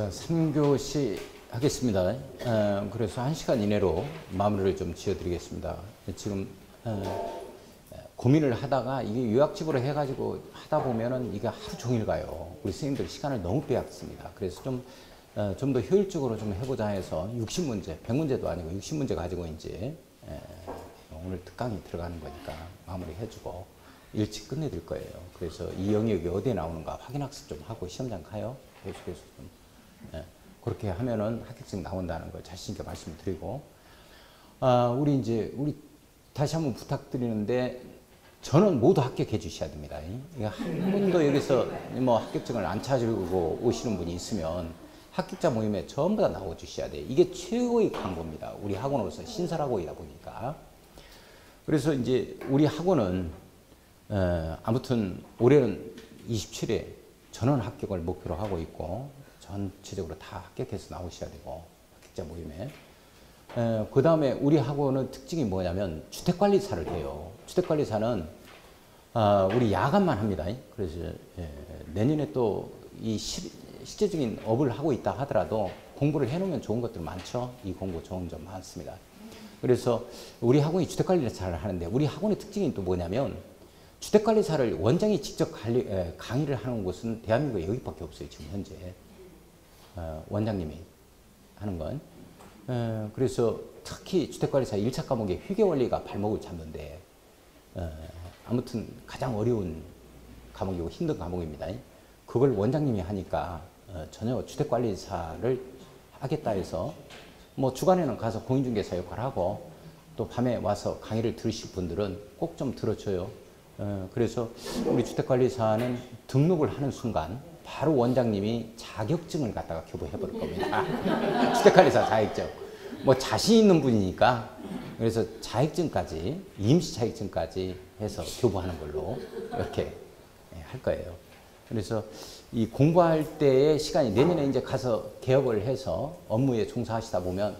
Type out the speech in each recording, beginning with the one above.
자, 3교시 하겠습니다. 그래서 1시간 이내로 마무리를 좀 지어드리겠습니다. 지금 고민을 하다가 이게 요약집으로 해가지고 하다 보면은 이게 하루 종일 가요. 우리 선생님들 시간을 너무 빼앗습니다. 그래서 좀 더 효율적으로 좀 해보자 해서 60문제, 100문제도 아니고 60문제 가지고 이제 오늘 특강이 들어가는 거니까 마무리 해주고 일찍 끝내드릴 거예요. 그래서 이 영역이 어디에 나오는가 확인학습 좀 하고 시험장 가요. 계속해서 좀 그렇게 하면은 합격증 나온다는 걸 자신 있게 말씀드리고 우리 다시 한번 부탁드리는데 저는 모두 합격해 주셔야 됩니다. 한 분도 여기서 뭐 합격증을 안 찾으려고 오시는 분이 있으면 합격자 모임에 전부 다 나와 주셔야 돼요. 이게 최고의 광고입니다. 우리 학원으로서 신설학원이다 보니까. 그래서 이제 우리 학원은 아무튼 올해는 27회 전원 합격을 목표로 하고 있고 전체적으로 다 합격해서 나오셔야 되고 합격자 모임에 그 다음에 우리 학원은 특징이 뭐냐면 주택관리사를 해요. 주택관리사는 우리 야간만 합니다. 그래서 내년에 또 이 실제적인 업을 하고 있다 하더라도 공부를 해놓으면 좋은 것들 많죠. 이 공부 좋은 점 많습니다. 그래서 우리 학원이 주택관리사를 하는데 우리 학원의 특징이 또 뭐냐면 주택관리사를 원장이 직접 강의를 하는 곳은 대한민국에 여기밖에 없어요. 지금 현재 원장님이 하는 건. 그래서 특히 주택관리사 1차 과목의 회계원리가 발목을 잡는데 아무튼 가장 어려운 과목이고 힘든 과목입니다. 그걸 원장님이 하니까 전혀 주택관리사를 하겠다 해서 뭐 주간에는 가서 공인중개사 역할을 하고 또 밤에 와서 강의를 들으실 분들은 꼭 좀 들어줘요. 그래서 우리 주택관리사는 등록을 하는 순간 바로 원장님이 자격증을 갖다가 교부해 버릴 겁니다. 주택관리사 자격증. 뭐 자신 있는 분이니까 그래서 자격증까지 임시 자격증까지 해서 교부하는 걸로 이렇게 할 거예요. 그래서 이 공부할 때의 시간이 내년에 이제 가서 개업을 해서 업무에 종사하시다 보면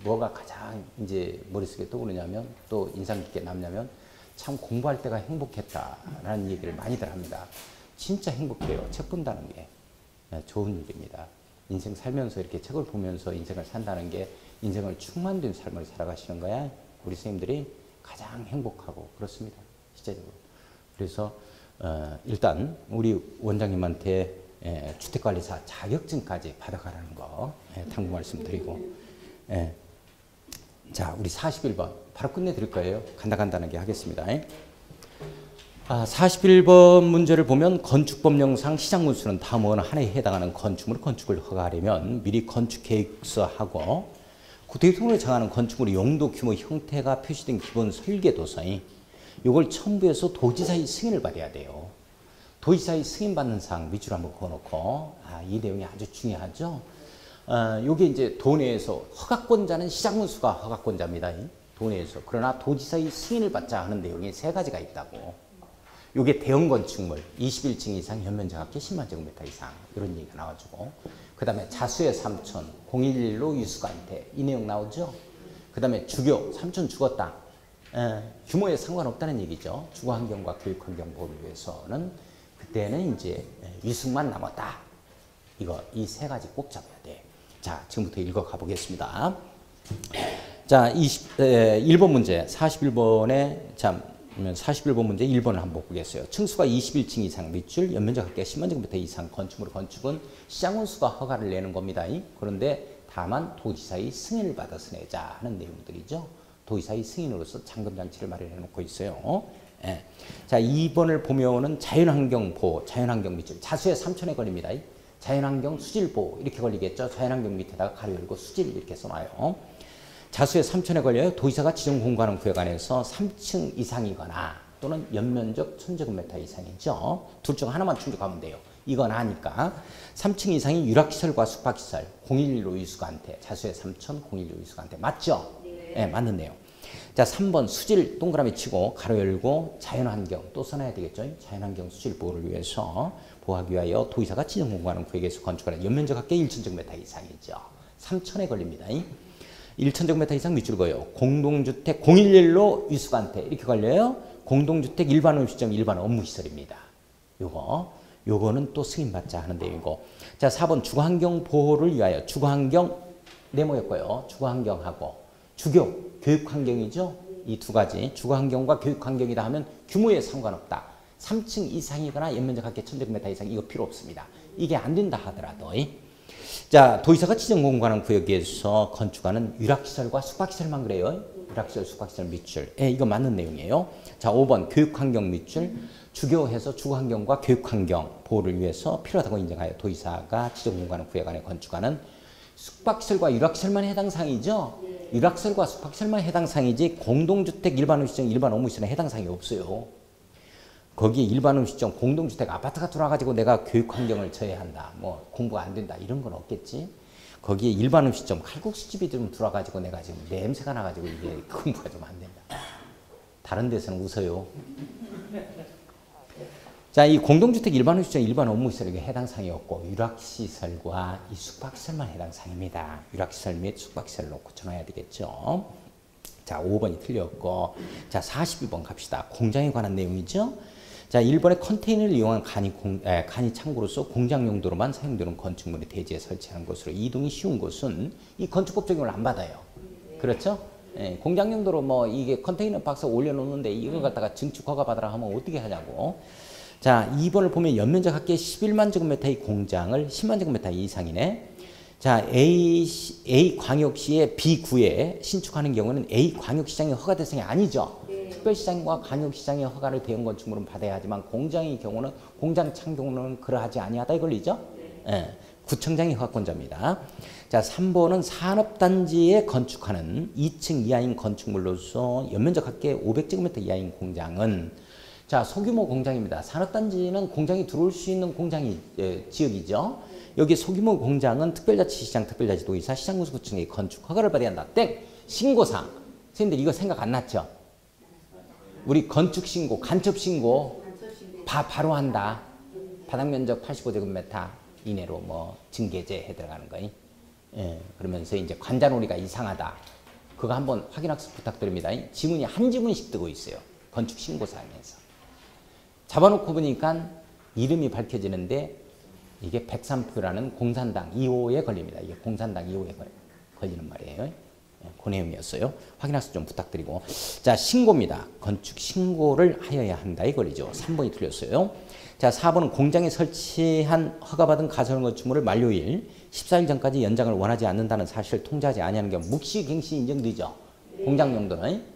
뭐가 가장 이제 머릿속에 떠오르냐면 또 인상 깊게 남냐면 참 공부할 때가 행복했다라는 얘기를 많이들 합니다. 진짜 행복해요. 책 본다는 게 좋은 일입니다. 인생 살면서 이렇게 책을 보면서 인생을 산다는 게 인생을 충만된 삶을 살아가시는 거야. 우리 선생님들이 가장 행복하고 그렇습니다. 실제적으로. 그래서 일단 우리 원장님한테 주택관리사 자격증까지 받아가라는 거 당부 말씀드리고 자 우리 41번 바로 끝내드릴 거예요. 간단하게 하겠습니다. 41번 문제를 보면 건축법령상 시장문수는 다음 어느 하나에 해당하는 건축물을 허가하려면 미리 건축계획서하고 대통령이 정하는 건축물의 용도, 규모, 형태가 표시된 기본 설계도서에 이걸 첨부해서 도지사의 승인을 받아야 돼요. 도지사의 승인 받는 사항 밑줄 한번 그어놓고 이 내용이 아주 중요하죠. 요게 이제 도내에서 허가권자는 시장문수가 허가권자입니다. 도내에서. 그러나 도지사의 승인을 받자 하는 내용이 3가지가 있다고. 요게 대형 건축물 21층 이상 연면적 합계 10만 제곱미터 이상 이런 얘기가 나와주고 그 다음에 자수의 삼촌 011로 유수관태 이 내용 나오죠. 그 다음에 주교 삼촌 죽었다. 규모에 상관없다는 얘기죠. 주거환경과 교육환경 보호를 위해서는 그때는 이제 위승만 남았다. 이 3가지 꼭 잡아야 돼. 자, 지금부터 읽어가 보겠습니다. 자, 1번 문제, 41번에, 41번 문제 1번을 한번 보겠어요. 층수가 21층 이상 밑줄, 연면적 합계가 10만 제곱미터 이상 건축은 시장문수가 허가를 내는 겁니다. 그런데 다만 도지사의 승인을 받아서 내자 하는 내용들이죠. 도지사의 승인으로서 잠금장치를 마련해 놓고 있어요. 자, 2번을 보면은 자연환경 보호, 자연환경 밑줄, 자수의 3천에 걸립니다. 자연환경 수질 보호 이렇게 걸리겠죠. 자연환경 밑에다가 가로 열고 수질 이렇게 써놔요. 자수의 3천에 걸려요. 도지사가 지정 공부하는 구역 안에서 3층 이상이거나 또는 연면적 1000제곱미터 이상이죠. 둘 중 하나만 충족하면 돼요. 이건 아니까 3층 이상이 유락시설과 숙박시설 011로 유수관태 자수의 3천 011로 유수관태 맞죠? 네, 맞는 내용. 자, 3번 수질 동그라미 치고 가로 열고 자연환경 또 써놔야 되겠죠. 자연환경 수질 보호를 위해서 보호하기 위하여 도지사가 지정 공부하는 구역에서 건축하는 연면적 합계 1000제곱미터 이상이죠. 3천에 걸립니다. 1000제곱미터 이상 밑줄 그어요. 공동주택 011로 유수관태 이렇게 걸려요. 공동주택 일반 음식점 일반 업무시설입니다. 요거는 또 승인받자 하는 내용이고 자, 4번 주거환경 보호를 위하여. 주거환경 네모였고요. 주거환경하고 주교, 교육환경이죠. 이 두 가지. 주거환경과 교육환경이다 하면 규모에 상관없다. 3층 이상이거나 연면적 합계 1000제곱미터 이상 이거 필요 없습니다. 이게 안 된다 하더라도. 자, 도의사가 지정공간한 구역에서 건축하는 유락시설과 숙박시설만 그래요. 유락시설, 숙박시설 밑줄. 이거 맞는 내용이에요. 자, 5번 교육환경 밑줄. 주교해서 주거환경과 교육환경 보호를 위해서 필요하다고 인정하여 도의사가 지정공간한 구역 안에 건축하는 숙박시설과 유락시설만 해당 사항이죠. 유락시설과 숙박시설만 해당 사항이지 공동주택, 일반음식점, 일반 업무시설은 해당 사항이 없어요. 거기에 일반음식점, 공동주택, 아파트가 들어와가지고 내가 교육환경을 져야 한다. 뭐 공부가 안 된다. 이런 건 없겠지. 거기에 일반음식점, 칼국수집이 좀 들어와가지고 내가 지금 냄새가 나가지고 이게 공부가 좀 안 된다. 다른 데서는 웃어요. 자, 이 공동주택, 일반음식점, 일반 업무시설에게 해당 사항이 없고 유락시설과 이 숙박시설만 해당 사항입니다. 유락시설 및 숙박시설 놓고 전화해야 되겠죠. 자, 5번이 틀렸고, 자, 42번 갑시다. 공장에 관한 내용이죠. 자, 일본의 컨테이너를 이용한 간이 창고로서 공장 용도로만 사용되는 건축물의 대지에 설치하는 것으로 이동이 쉬운 곳은 이 건축법 적용을 안 받아요. 그렇죠? 공장 용도로 뭐 이게 컨테이너 박스 올려놓는데 이걸 갖다가 증축 허가 받으라 하면 어떻게 하냐고. 자, 2번을 보면 연면적 합계 11만 제곱미터의 공장을 10만 제곱미터 이상이네. 자, A 광역시의 B9에 신축하는 경우는 A 광역시장의 허가 대상이 아니죠. 특별시장과 광역시장의 허가를 대형 건축물은 받아야 하지만 공장의 경우는 공장 창조는 그러하지 아니하다 이걸리죠. 구청장이 허가권자입니다. 자, 3번은 산업단지에 건축하는 2층 이하인 건축물로서 연면적 합계 500제곱미터 이하인 공장은 자, 소규모 공장입니다. 산업단지는 공장이 들어올 수 있는 공장이 지역이죠. 여기 소규모 공장은 특별자치시장, 특별자치도의사, 시장군수구청의 건축 허가를 받아야 한다. 땡! 신고사항. 선생님들 이거 생각 안 났죠? 우리 건축신고, 간첩신고 바로 한다. 바닥면적 85제곱미터 이내로 뭐 증개제 해 들어가는 거예요. 그러면서 이제 관자놀이가 이상하다. 그거 한번 확인학습 부탁드립니다. 지문이 한 지문씩 뜨고 있어요. 건축신고사항에서. 잡아놓고 보니까 이름이 밝혀지는데 이게 103표라는 공산당 2호에 걸립니다. 이게 공산당 2호에 걸리는 말이에요. 그 내용이었어요. 확인학습 좀 부탁드리고. 자, 신고입니다. 건축 신고를 하여야 한다. 이 걸리죠. 3번이 틀렸어요. 자, 4번은 공장에 설치한 허가받은 가설건축물을 만료일 14일 전까지 연장을 원하지 않는다는 사실을 통지하지 아니하는 경우 묵시갱신 인정되죠. 공장 용도는.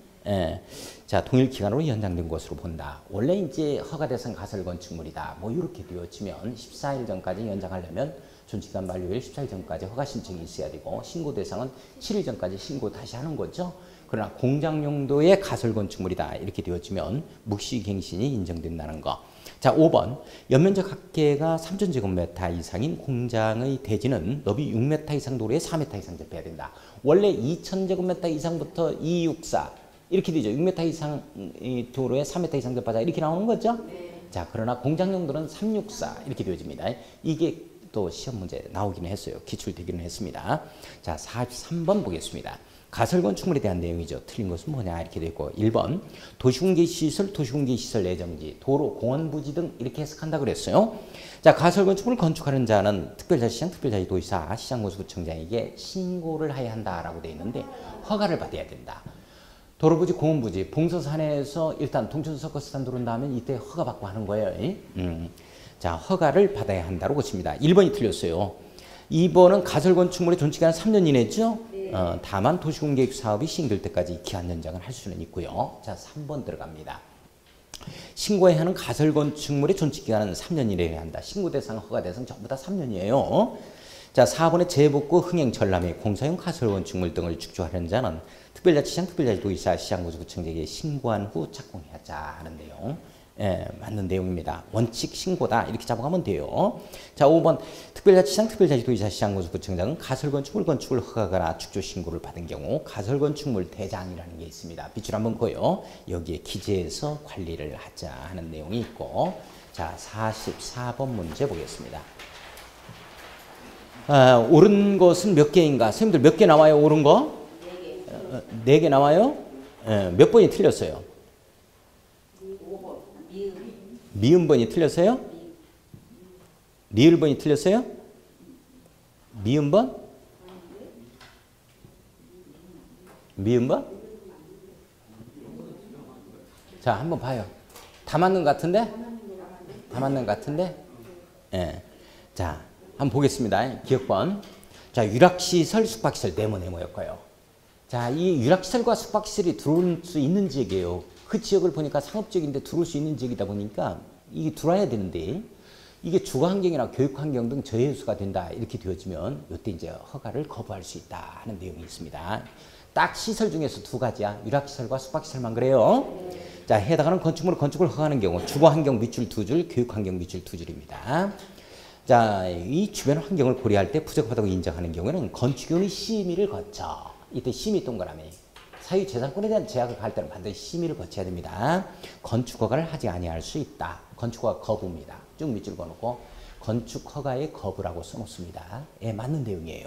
자, 동일 기간으로 연장된 것으로 본다. 원래 이제 허가 대상 가설 건축물이다. 뭐 이렇게 되어지면 14일 전까지 연장하려면 존치기간 만료일 14일 전까지 허가 신청이 있어야 되고 신고 대상은 7일 전까지 신고 다시 하는 거죠. 그러나 공장 용도의 가설 건축물이다. 이렇게 되어지면 묵시갱신이 인정된다는 거. 자, 5번. 연면적 합계가 3,000제곱미터 이상인 공장의 대지는 너비 6m 이상 도로에 4m 이상 접해야 된다. 원래 2,000제곱미터 이상부터 264 이렇게 되죠. 6m 이상 도로에 3m 이상 접하자 이렇게 나오는 거죠. 자, 그러나 공장 용도는 364 이렇게 되어집니다. 이게 또 시험 문제 나오기는 했어요. 기출되기는 했습니다. 자, 43번 보겠습니다. 가설건축물에 대한 내용이죠. 틀린 것은 뭐냐 이렇게 되어 있고 1번 도시공개시설, 도시공개시설 예정지, 도로, 공원부지 등 이렇게 해석한다 그랬어요. 자, 가설건축물을 건축하는 자는 특별자치시장, 특별자치도의사, 시장군수구청장에게 신고를 해야 한다라고 되어 있는데 허가를 받아야 된다. 도로부지, 공원부지, 봉서산에서 일단 동천서커스탄 들어온다면 이때 허가받고 하는 거예요. 자, 허가를 받아야 한다고 고칩니다. 1번이 틀렸어요. 2번은 가설건축물의 존치기간 3년 이내죠. 다만 도시공개획 사업이 시행될 때까지 기한 연장을 할 수는 있고요. 자, 3번 들어갑니다. 신고해야 하는 가설건축물의 존치기간은 3년 이내여야 한다. 신고 대상, 허가 대상 전부 다 3년이에요. 자, 4번의 재복구, 흥행, 전람회, 공사용 가설건축물 등을 축조하려는 자는 특별자치시장, 특별자치도의사, 시장군수구청장에게 신고한 후 착공해야자 하는 내용. 맞는 내용입니다. 원칙 신고다 이렇게 잡아가면 돼요. 자, 5번 특별자치시장, 특별자치도의사, 시장군수구청장은 가설건축물 건축을 허가하거나 축조 신고를 받은 경우 가설건축물 대장이라는 게 있습니다. 빗줄 한번 보여. 여기에 기재해서 관리를 하자 하는 내용이 있고. 자, 44번 문제 보겠습니다. 옳은 것은 몇 개인가? 선생님들 몇 개 나와요? 옳은 거? 4개 나와요? 몇 번이 틀렸어요? 미음번이 틀렸어요? 리을번이 틀렸어요? 미음번? 미음번? 자, 한번 봐요. 다 맞는 것 같은데? 다 맞는 것 같은데? 예. 자, 한번 보겠습니다. 기억번. 자, 유락시설, 숙박시설, 네모였고요. 자, 이 유락시설과 숙박시설이 들어올 수 있는 지역이에요. 그 지역을 보니까 상업지역인데 들어올 수 있는 지역이다 보니까 이게 들어와야 되는데 이게 주거환경이나 교육환경 등 저해수가 된다 이렇게 되어지면 이때 이제 허가를 거부할 수 있다 하는 내용이 있습니다. 딱 시설 중에서 두 가지야. 유락시설과 숙박시설만 그래요. 자, 해당하는 건축물의 건축을 허가하는 경우 주거환경 밑줄 2줄, 교육환경 밑줄 2줄입니다. 자, 이 주변 환경을 고려할 때 부적합하다고 인정하는 경우에는 건축위원회 심의를 거쳐. 이때 심의 동그라미. 사유재산권에 대한 제약을 갈 때는 반드시 심의를 거쳐야 됩니다. 건축허가를 하지 아니할 수 있다. 건축허가 거부입니다. 쭉 밑줄 그어놓고 건축허가의 거부라고 써놓습니다. 예, 맞는 내용이에요.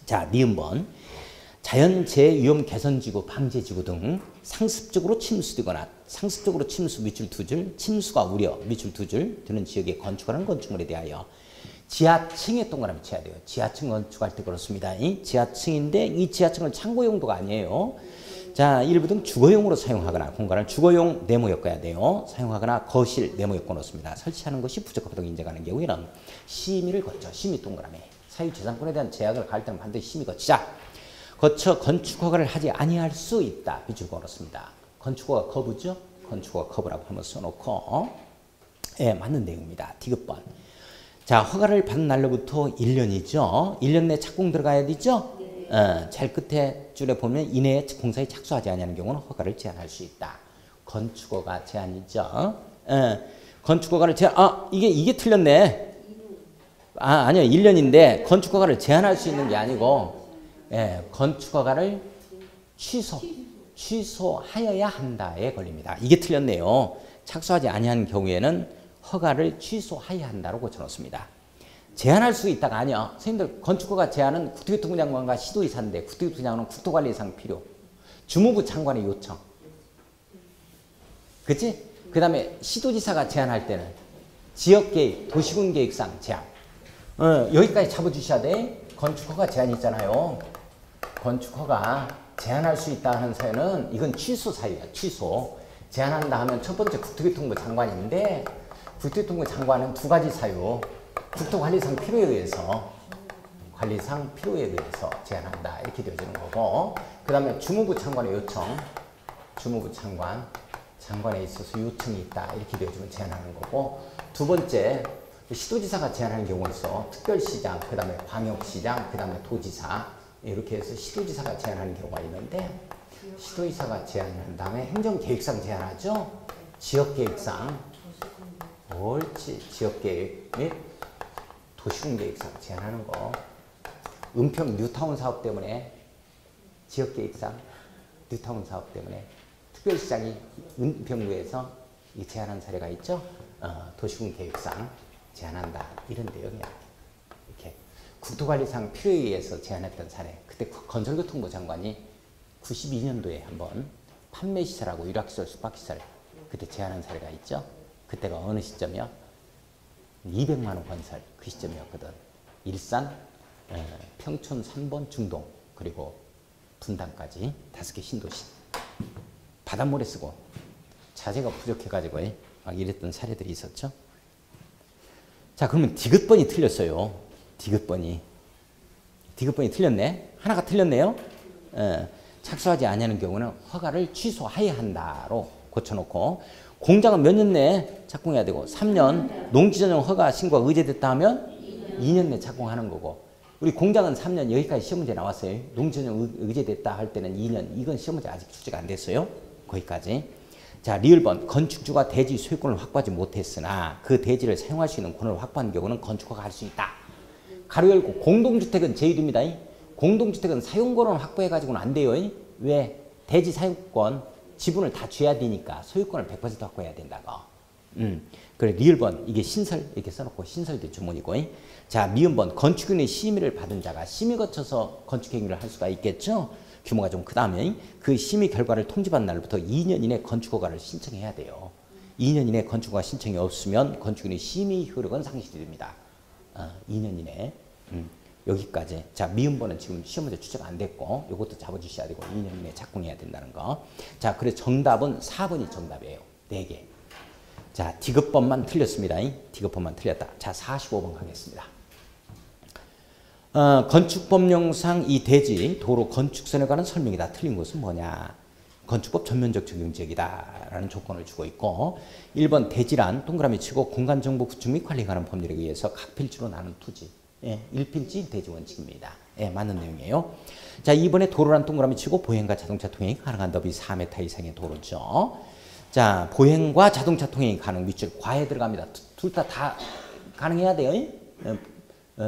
자, 니은번. 자연재해위험 개선지구, 방제지구 등 상습적으로 침수되거나 상습적으로 침수 밑줄 2줄, 침수가 우려 밑줄 2줄 되는 지역에 건축하는 건축물에 대하여 지하층에 동그라미 쳐야 돼요. 지하층 건축할 때 그렇습니다. 이 지하층인데 이 지하층은 창고 용도가 아니에요. 자, 일부 등 주거용으로 사용하거나 공간을 주거용 네모였어야 돼요. 사용하거나 거실 네모였고 넣습니다. 설치하는 것이 부적합하다고 인정하는 경우에는 심의를 거쳐. 심의 동그라미. 사유재산권에 대한 제약을 갈 때는 반드시 심의 거치자. 거쳐 건축허가를 하지 아니할 수 있다. 밑줄 그어놓습니다. 건축허가 거부죠? 건축허가 거부라고 한번 써놓고 예, 맞는 내용입니다. 디귿번. 자, 허가를 받은 날로부터 1년이죠. 1년 내 착공 들어가야 되죠? 제일 끝에 줄에 보면 이내에 공사에 착수하지 아니하는 경우는 허가를 제한할 수 있다. 건축허가 제한이죠. 건축허가를 제한, 이게 틀렸네. 아니요. 1년인데 건축허가를 제한할 수 있는 게 아니고 건축허가를 취소하여야 한다에 걸립니다. 이게 틀렸네요. 착수하지 아니한 경우에는 허가를 취소하여야 한다고 고쳐놓습니다. 제한할 수 있다가 아니야. 선생님들 건축허가 제한은 국토교통부 장관과 시도이사인데 국토교통부 장관은 국토관리상 필요. 주무부 장관의 요청. 그치? 그 다음에 시도지사가 제한할 때는 지역계획, 도시군계획상 제한. 여기까지 잡아주셔야 돼. 건축허가 제한이 있잖아요. 건축허가 제한할 수 있다 하는 사유는 이건 취소 사유야. 취소. 제한한다 하면 첫 번째 국토교통부 장관인데 국토교통부 장관은 두 가지 사유. 국토관리상 필요에 의해서 제한한다. 이렇게 되어지는 거고 그 다음에 주무부 장관의 요청. 주무부 장관에 있어서 요청이 있다. 이렇게 되어지면 제한하는 거고 두 번째 시도지사가 제한하는 경우가 있어. 특별시장, 그 다음에 광역시장, 그 다음에 도지사 이렇게 해서 시도지사가 제한하는 경우가 있는데 시도지사가 제한한 다음에 행정계획상 제한하죠. 지역계획상 옳지. 지역계획 및 도시군계획상 제한하는 거. 은평 뉴타운 사업 때문에 지역계획상 뉴타운 사업 때문에 특별시장이 은평구에서 제한한 사례가 있죠. 도시군계획상 제한한다. 이런 내용이야. 이렇게 국토관리상 필요에 의해서 제한했던 사례. 그때 건설교통부 장관이 92년도에 한번 판매시설하고 유락시설, 숙박시설 그때 제한한 사례가 있죠. 그때가 어느 시점이요? 200만 원 건설 그 시점이었거든. 일산, 평촌 3번 중동 그리고 분당까지 5개 신도시 바닷물에 쓰고 자재가 부족해가지고 막 이랬던 사례들이 있었죠. 자, 그러면 디귿번이 틀렸어요. 디귿번이 틀렸네. 하나가 틀렸네요. 착수하지 아니하는 경우는 허가를 취소해야 한다로 고쳐놓고 공장은 몇 년 내에 착공해야 되고 3년 농지전용 허가 신고가 의제됐다 하면 2년 내에 착공하는 거고 우리 공장은 3년 여기까지 시험 문제 나왔어요. 농지전용 의제됐다 할 때는 2년 이건 시험 문제 아직 출제가 안 됐어요. 거기까지. 자, 리을번 건축주가 대지 소유권을 확보하지 못했으나 그 대지를 사용할 수 있는 권을 확보한 경우는 건축허가 할 수 있다. 가로 열고 공동주택은 제일입니다. 공동주택은 사용권을 확보해가지고는 안 돼요. 왜? 대지 사용권 지분을 다 줘야 되니까 소유권을 100% 확보해야 된다고. 그래 리을번 이게 신설 이렇게 써놓고 신설도 주문이고. 자, 미음번 건축위원회 심의를 받은 자가 심의 거쳐서 건축행위를 할 수가 있겠죠. 규모가 좀 크다면 그 심의 결과를 통지받은 날부터 2년 이내 건축허가를 신청해야 돼요. 2년 이내 건축허가 신청이 없으면 건축위원회 심의 효력은 상실이 됩니다. 2년 이내. 여기까지. 자, 미음번은 지금 시험 문제 출제가 안 됐고 이것도 잡아주셔야 되고 2년 이내에 작성해야 된다는 거. 자, 그래서 정답은 4번이 정답이에요. 4개. 자, 디귿번만 틀렸습니다. 디귿번만 틀렸다. 자, 45번 가겠습니다. 건축법령상 이 대지, 도로 건축선에 관한 설명이다. 틀린 것은 뭐냐? 건축법 전면적 적용지역이다 라는 조건을 주고 있고 1번 대지란 동그라미 치고 공간정보 구축 및 관리에 관한 법률에 의해서 각 필지로 나눈 투지. 예, 1필지 대지 원칙입니다. 예, 맞는 내용이에요. 자, 2번에 도로란 동그라미 치고 보행과 자동차 통행이 가능한 더비 4m 이상의 도로죠. 자, 보행과 자동차 통행이 가능 밑줄 과에 들어갑니다. 둘 다 가능해야 돼요.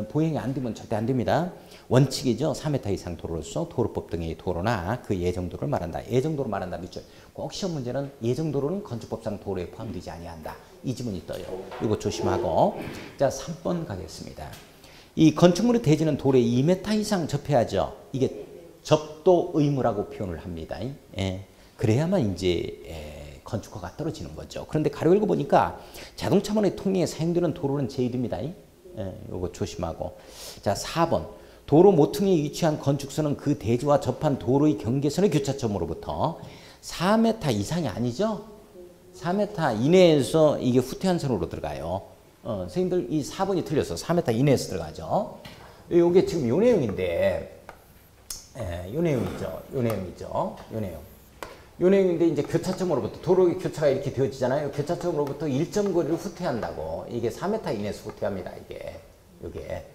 보행이 안 되면 절대 안 됩니다. 원칙이죠. 4m 이상 도로로서 도로법 등의 도로나 그 예정도를 말한다. 예정도를 말한다. 밑줄. 꼭 시험 문제는 예정도로는 건축법상 도로에 포함되지 아니한다. 이 지문이 떠요. 이거 조심하고. 자, 3번 가겠습니다. 이 건축물의 대지는 도로에 2m 이상 접해야죠. 이게 접도 의무라고 표현을 합니다. 예. 그래야만 이제 건축허가 떨어지는 거죠. 그런데 가로 읽어보니까 자동차만의 통행에 사용되는 도로는 제일입니다. 요거 조심하고. 자, 4번. 도로 모퉁이에 위치한 건축선은 그 대지와 접한 도로의 경계선의 교차점으로부터 4m 이상이 아니죠? 4m 이내에서 이게 후퇴한 선으로 들어가요. 선생님들 이 4번이 틀렸어. 4m 이내에서 들어가죠. 요게 지금 요 내용인데, 요 내용이죠. 요 내용이죠. 요 내용. 요 내용인데 이제 교차점으로부터 도로의 교차가 이렇게 되어지잖아요. 교차점으로부터 일정 거리를 후퇴한다고. 이게 4m 이내에서 후퇴합니다. 이게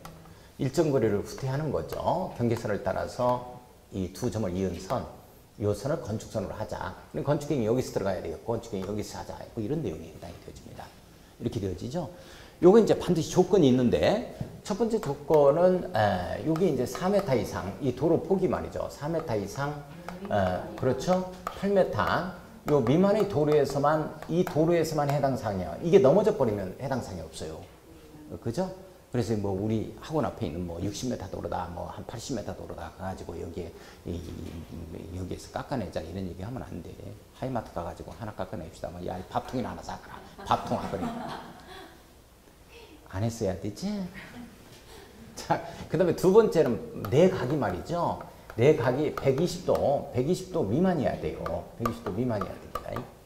일정 거리를 후퇴하는 거죠. 경계선을 따라서 이 두 점을 이은 선, 요 선을 건축선으로 하자. 근데 건축행위 여기서 들어가야 되겠고 건축행위 여기서 하자. 뭐 이런 내용이 해당이 되어집니다. 이렇게 되어지죠. 요거 이제 반드시 조건이 있는데 첫 번째 조건은 여기 이제 4m 이상 이 도로 폭이 말이죠. 4m 이상 그렇죠. 8m 요 미만의 도로에서만 이 도로에서만 해당 사항이야. 이게 넘어져 버리면 해당 사항이 없어요. 그죠? 그래서 뭐 우리 학원 앞에 있는 뭐 60m 도로다, 뭐 한 80m 도로다 가가지고 여기에 여기에서 깎아내자 이런 얘기 하면 안 돼. 하이마트 가가지고 하나 깎아냅시다. 뭐 야, 밥통이나 하나 사거라. 밥통 하거니. 안 했어야 되지? 자, 그 다음에 두 번째는 내각이 말이죠. 내각이 120도 미만이어야 돼요. 120도 미만이어야 됩니다.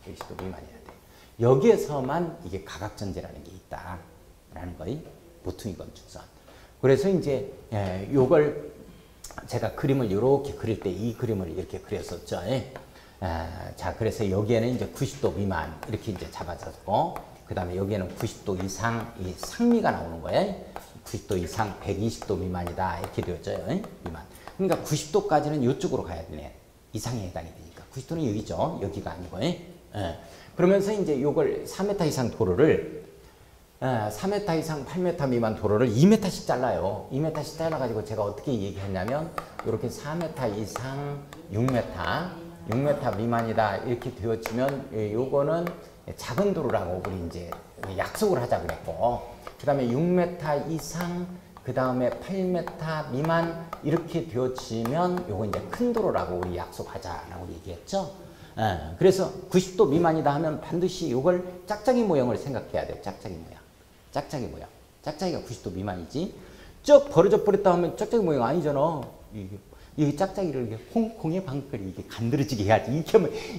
120도 미만이어야 돼. 여기에서만 이게 가각전제라는 게 있다라는 거예요. 모퉁이 건축선. 그래서 이제 요걸 제가 그림을 이렇게 그릴 때 이 그림을 이렇게 그렸었죠. 자, 그래서 여기에는 이제 90도 미만 이렇게 이제 잡아졌고, 그 다음에 여기에는 90도 이상 이 상미가 나오는 거예요. 90도 이상 120도 미만이다 이렇게 되어져요. 미만. 그러니까 90도까지는 이쪽으로 가야 되네. 이상에 해당이 되니까. 90도는 여기죠. 여기가 아니고. 그러면서 이제 요걸 4m 이상 도로를 4m 이상 8m 미만 도로를 2m씩 잘라요. 2m씩 잘라가지고 제가 어떻게 얘기했냐면 이렇게 4m 이상 6m 미만이다 이렇게 되어지면 요거는 작은 도로라고 우리 이제 약속을 하자 그랬고, 그 다음에 6m 이상 그 다음에 8m 미만 이렇게 되어지면 요거 이제 큰 도로라고 우리 약속하자라고 얘기했죠. 그래서 90도 미만이다 하면 반드시 요걸 짝짝이 모형을 생각해야 돼요. 짝짝이 모양. 짝짝이 모양. 짝짝이가 90도 미만이지. 쭉 벌어져 버렸다 하면 짝짝이 모양 아니잖아. 이 짝짝이를 이렇게 홍콩의 방글이 이게 간드러지게 해야지.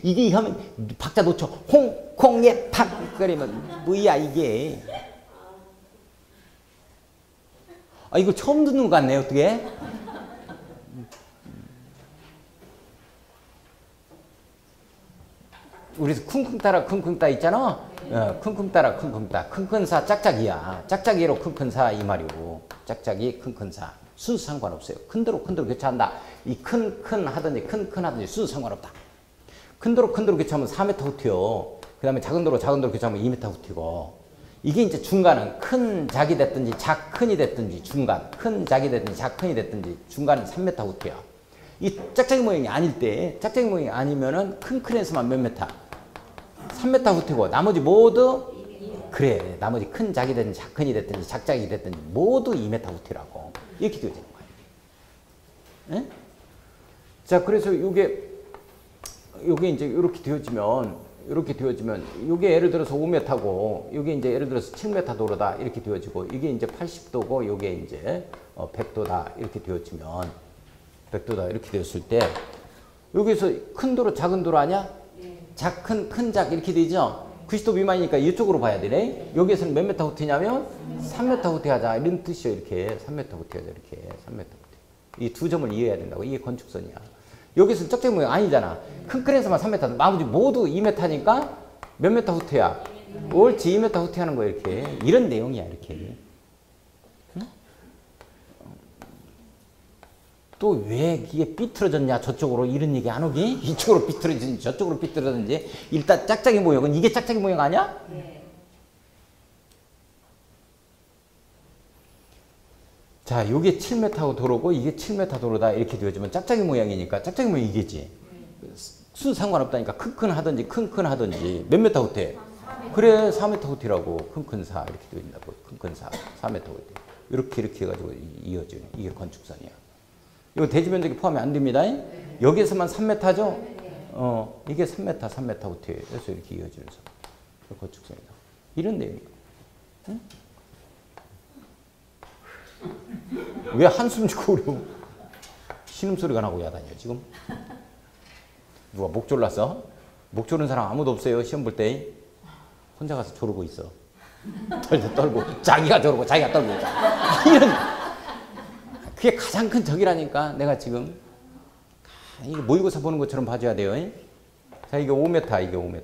이게 하면 박자 놓쳐. 홍콩의 방글이면 뭐야 이게. 아, 이거 처음 듣는 것 같네, 어떻게? 우리 쿵쿵 따라 쿵쿵 따 있잖아? 쿵쿵 따라 쿵쿵 따. 쿵쿵사 짝짝이야. 짝짝이로 쿵쿵사 이 말이고. 짝짝이 쿵쿵사. 수수 상관없어요. 큰 도로 교차한다. 이 큰 하든지 큰 하든지 수수 상관없다. 큰 도로 교차하면 4m 후퇴요. 그 다음에 작은 도로 교차하면 2m 후퇴고. 이게 이제 중간은 큰 작이 됐든지 작큰이 됐든지 중간, 큰 작이 됐든지 작큰이 됐든지 중간은 3m 후퇴야. 이 짝짝이 모양이 아닐 때, 짝짝이 모양이 아니면은 큰에서만 몇 메타? 3m 후퇴고 나머지 모두 그래. 나머지 큰 작이 됐든지 작큰이 됐든지 작작이 됐든지 모두 2m 후퇴라고. 이렇게 되어지는 거예요. 자, 그래서 요게 이제 이렇게 되어지면 이렇게 되어지면 이게 예를 들어서 5m고 이게 이제 예를 들어서 7m 도로다 이렇게 되어지고 이게 이제 80도고 이게 이제 100도다 이렇게 되어지면 100도다 이렇게 되었을 때 여기서 큰 도로 작은 도로 아니야? 큰 작 이렇게 되죠? 90도 미만이니까 이쪽으로 봐야 되네. 여기에서는 몇 미터 후퇴냐면 3m 후퇴하자 이런 뜻이에요. 이렇게 3m 후퇴하자 이렇게 3m 후퇴. 이 두 점을 이해해야 된다고. 이게 건축선이야. 여기서는 쩍쩍 모양 아니잖아. 큰 큰에서만 3m. 나머지 모두 2m니까 몇 미터 후퇴야? 옳지 2m 후퇴하는 거야 이렇게. 이런 내용이야 이렇게. 응? 또 왜 이게 삐뚤어졌냐 저쪽으로 이런 얘기 안 오기? 이쪽으로 삐뚤어졌는지 저쪽으로 삐뚤어졌는지 일단 짝짝이 모형은 이게 짝짝이 모형 아니야? 네. 자, 요게 7m 도로고 이게 7m 도로다 이렇게 되어지면 짝짝이 모양이니까 짝짝이 모양 이게지. 순 상관없다니까 큰 하든지 큰 하든지 몇 미터 후퇴? 그래 4m 후퇴라고 큰 4 이렇게 되어진다고 큰 4, 4m 후퇴 이렇게 해가지고 이어져요. 이게 건축선이야. 이거 대지 면적이 포함이 안 됩니다. 여기에서만 3m죠? 이게 3m 후퇴해서 이렇게 이어지면서 건축선이다. 이런 내용이에요. 응? 왜 한숨 쉬고 그러고 신음소리가 나고 야단이야 지금? 누가 목 졸랐어? 목 졸은 사람 아무도 없어요. 시험 볼 때 혼자 가서 조르고 있어. 떨고 자기가 조르고 자기가 떨고 이런 그게 가장 큰 적이라니까. 내가 지금 이게 모의고사 보는 것처럼 봐줘야 돼요. 자 이게 5m 이게 5m야.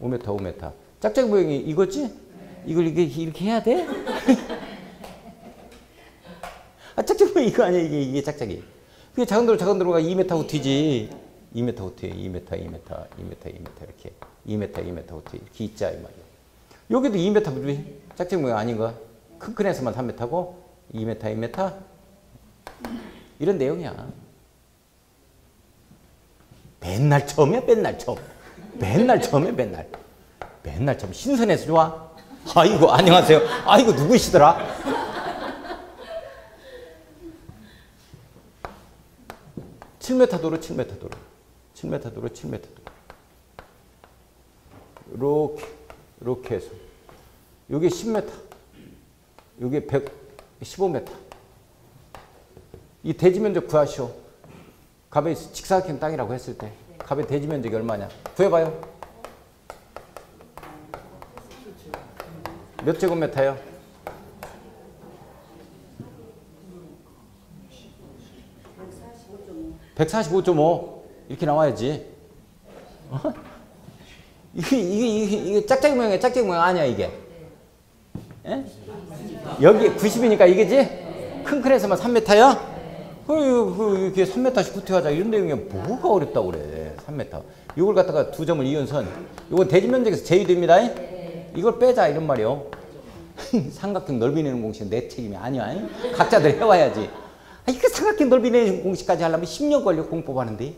5m 짝짝이 모양이 이거지? 이걸 이렇게 해야 돼? 아, 짝짝이 모양 이거 아니야 이게 짝짝이. 그게 작은 도로가 2m 후퇴지. 2m 후퇴 2m 이렇게 2m 후퇴 이렇게 있자 이 말이야. 여기도 2m 짝짝이 모양 아닌가? 큰에서만 3m고 2m 이런 내용이야. 맨날 처음이야 맨날 처음 신선해서 좋아. 아이고 안녕하세요. 아이고 누구시더라? (7m) 도로 7m 도로 이렇게 해서 요게 10m 요게 115m 이 대지 면적 구하시오. 갑의 직사각형 땅이라고 했을 때 갑의 대지 면적이 얼마냐 구해봐요. 몇 제곱미터요? 145.5 이렇게 나와야지. 이게 짝짝이 모양이야. 짝짝이 모양 아니야 이게. 예? 여기 90이니까 이게지? 큰에서만 3m야? 이렇게 3m씩 후퇴하자 이런 내용이 뭐가 어렵다고 그래. 3m. 이걸 갖다가 두 점을 이은 선. 이건 대지 면적에서 제외됩니다. 이걸 빼자 이런 말이요. 삼각형 넓이 내는 공식은 내 책임이 아니야. 각자들 해와야지. 그 삼각형 넓이 내는 공식까지 하려면 10년 걸려 공법하는데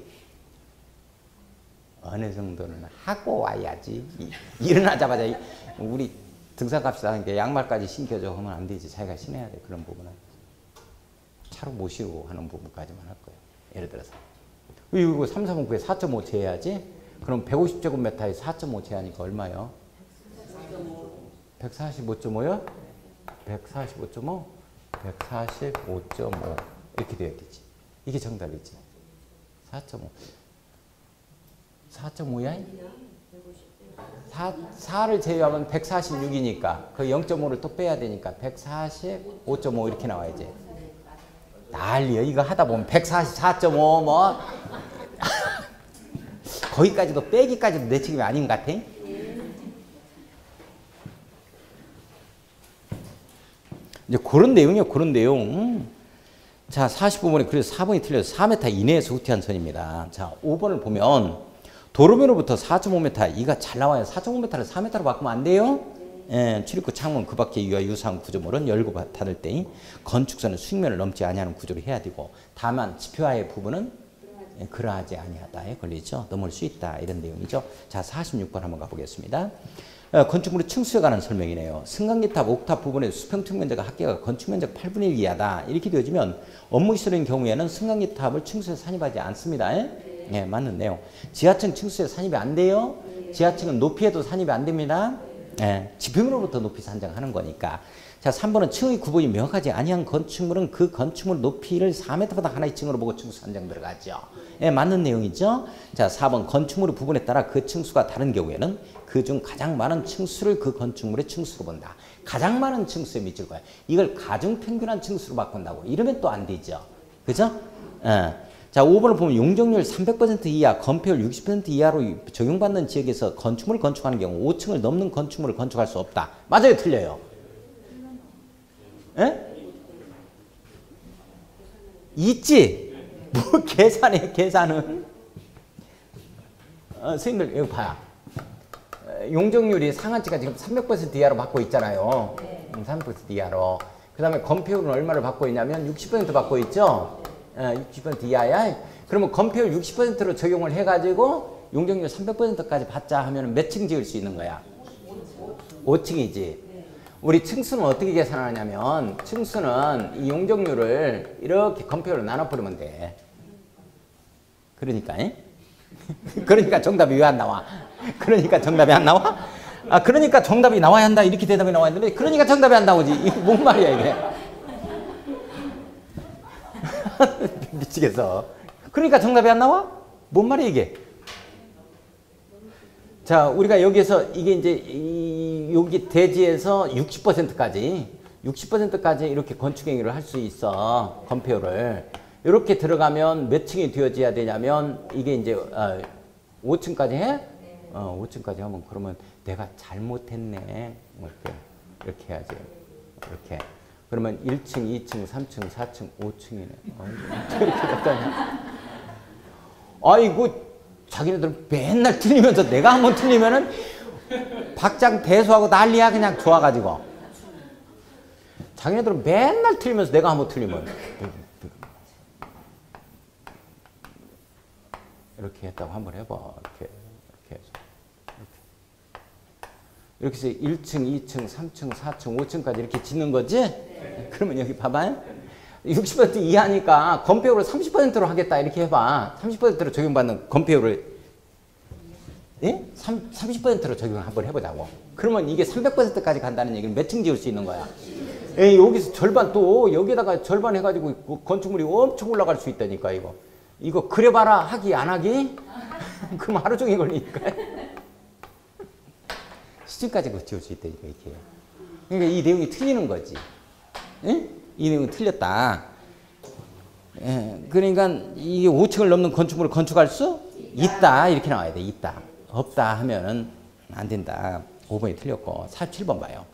어느 정도는 하고 와야지. 일어나자마자 우리 등산 갑시다 하니까 양말까지 신겨줘 하면 안 되지. 자기가 신어야 돼. 그런 부분은 차로 모시고 하는 부분까지만 할 거예요. 예를 들어서 이거 3, 4, 9에 4.5 제해야지. 그럼 150제곱미터에 4.5 제하니까 얼마요? 145.5요? 145.5? 145.5 이렇게 돼야 되지. 이게 정답이지. 4.5 4.5야? 4를 제외하면 146이니까 그 0.5를 또 빼야 되니까 145.5 이렇게 나와야지. 난리야. 이거 하다 보면 144.5 뭐 거기까지도 빼기까지도 내 책임이 아닌 것 같아. 이제 그런 내용이요. 그런 내용. 자, 45번에 그래서 4번이 틀려서 4m 이내에서 후퇴한 선입니다. 자, 5번을 보면 도로면으로부터 4.5m 이가 잘 나와요. 4.5m를 4m로 바꾸면 안 돼요. 예, 출입구 창문 그 밖에 이와 유사한 구조물은 열고 닫을 때 건축선은 수익면을 넘지 아니하는 구조로 해야 되고 다만 지표하의 부분은 그러하지 아니하다에 걸리죠. 넘을 수 있다. 이런 내용이죠. 자, 46번 한번 가보겠습니다. 건축물의 층수에 관한 설명이네요. 승강기탑, 옥탑 부분의 수평층 면적 합계가 건축 면적 8분의 1 이하다. 이렇게 되어지면 업무시설인 경우에는 승강기탑을 층수에 산입하지 않습니다. 예, 맞는 내용. 지하층 층수에 산입이 안 돼요. 지하층은 높이에도 산입이 안 됩니다. 예, 지평으로부터 높이 산정하는 거니까. 자, 3번은 층의 구분이 명확하지 아니한 건축물은 그 건축물 높이를 4m보다 하나의 층으로 보고 층수 산정 들어가죠. 예, 맞는 내용이죠. 자, 4번 건축물의 부분에 따라 그 층수가 다른 경우에는 그중 가장 많은 층수를 그 건축물의 층수로 본다. 가장 많은 층수에 미칠 거야. 이걸 가중평균한 층수로 바꾼다고. 이러면 또 안 되죠. 그죠? 예. 자, 5번을 보면 용적률 300% 이하, 건폐율 60% 이하로 적용받는 지역에서 건축물을 건축하는 경우 5층을 넘는 건축물을 건축할 수 없다. 맞아요? 틀려요? 예? 있지? 뭐 계산해, 계산은? 선생님들 이거 봐요. 용적률이 상한치가 지금 300% 이하로 받고 있잖아요. 300% 이하로. 그 다음에 건폐율은 얼마를 받고 있냐면 60% 받고 있죠? 60% 이하야. 그러면 건폐율 60%로 적용을 해가지고 용적률 300%까지 받자 하면 몇 층 지을 수 있는 거야? 5층이지. 우리 층수는 어떻게 계산하냐면 층수는 이 용적률을 이렇게 건폐율로 나눠버리면 돼. 그러니까 그러니까 정답이 왜 안 나와? 그러니까 정답이 안 나와? 아, 그러니까 정답이 나와야 한다. 이렇게 대답이 나와야 되는데 그러니까 정답이 안 나오지. 이게 뭔 말이야 이게. 미치겠어. 그러니까 정답이 안 나와? 뭔 말이야 이게. 자, 우리가 여기서 이게 이제 여기 대지에서 60%까지 이렇게 건축 행위를 할 수 있어. 건폐율을. 이렇게 들어가면 몇 층이 되어져야 되냐면 이게 이제 5층까지 해? 5층까지 하면 그러면 내가 잘못했네. 이렇게 해야지. 이렇게. 그러면 1층, 2층, 3층, 4층, 5층이네. 이렇게 됐다냐? 아이고, 자기네들 맨날 틀리면서 내가 한번 틀리면은 박장대소하고 난리야. 그냥 좋아가지고. 자기네들은 맨날 틀리면서 내가 한번 틀리면. 이렇게 했다고 한번 해봐. 이렇게 해서. 이렇게 해서 1층, 2층, 3층, 4층, 5층까지 이렇게 짓는 거지? 네. 그러면 여기 봐봐요. 60% 이하니까 건폐율을 30%로 하겠다. 이렇게 해봐. 30%로 적용받는 건폐율을 30%로 적용 한번 해보자고. 그러면 이게 300%까지 간다는 얘기는 몇 층 지을 수 있는 거야? 여기서 절반 또 여기다가 절반 해가지고 건축물이 엄청 올라갈 수 있다니까 이거. 이거 그려봐라 하기 안 하기? 그럼 하루 종일 걸리니까. 시층까지 지을 수 있다니까 이렇게. 그러니까 이 내용이 틀리는 거지. 이 내용이 틀렸다. 그러니까 이게 5층을 넘는 건축물을 건축할 수 있다. 이렇게 나와야 돼. 있다. 없다 하면은 안 된다. 5번이 틀렸고 47번 봐요.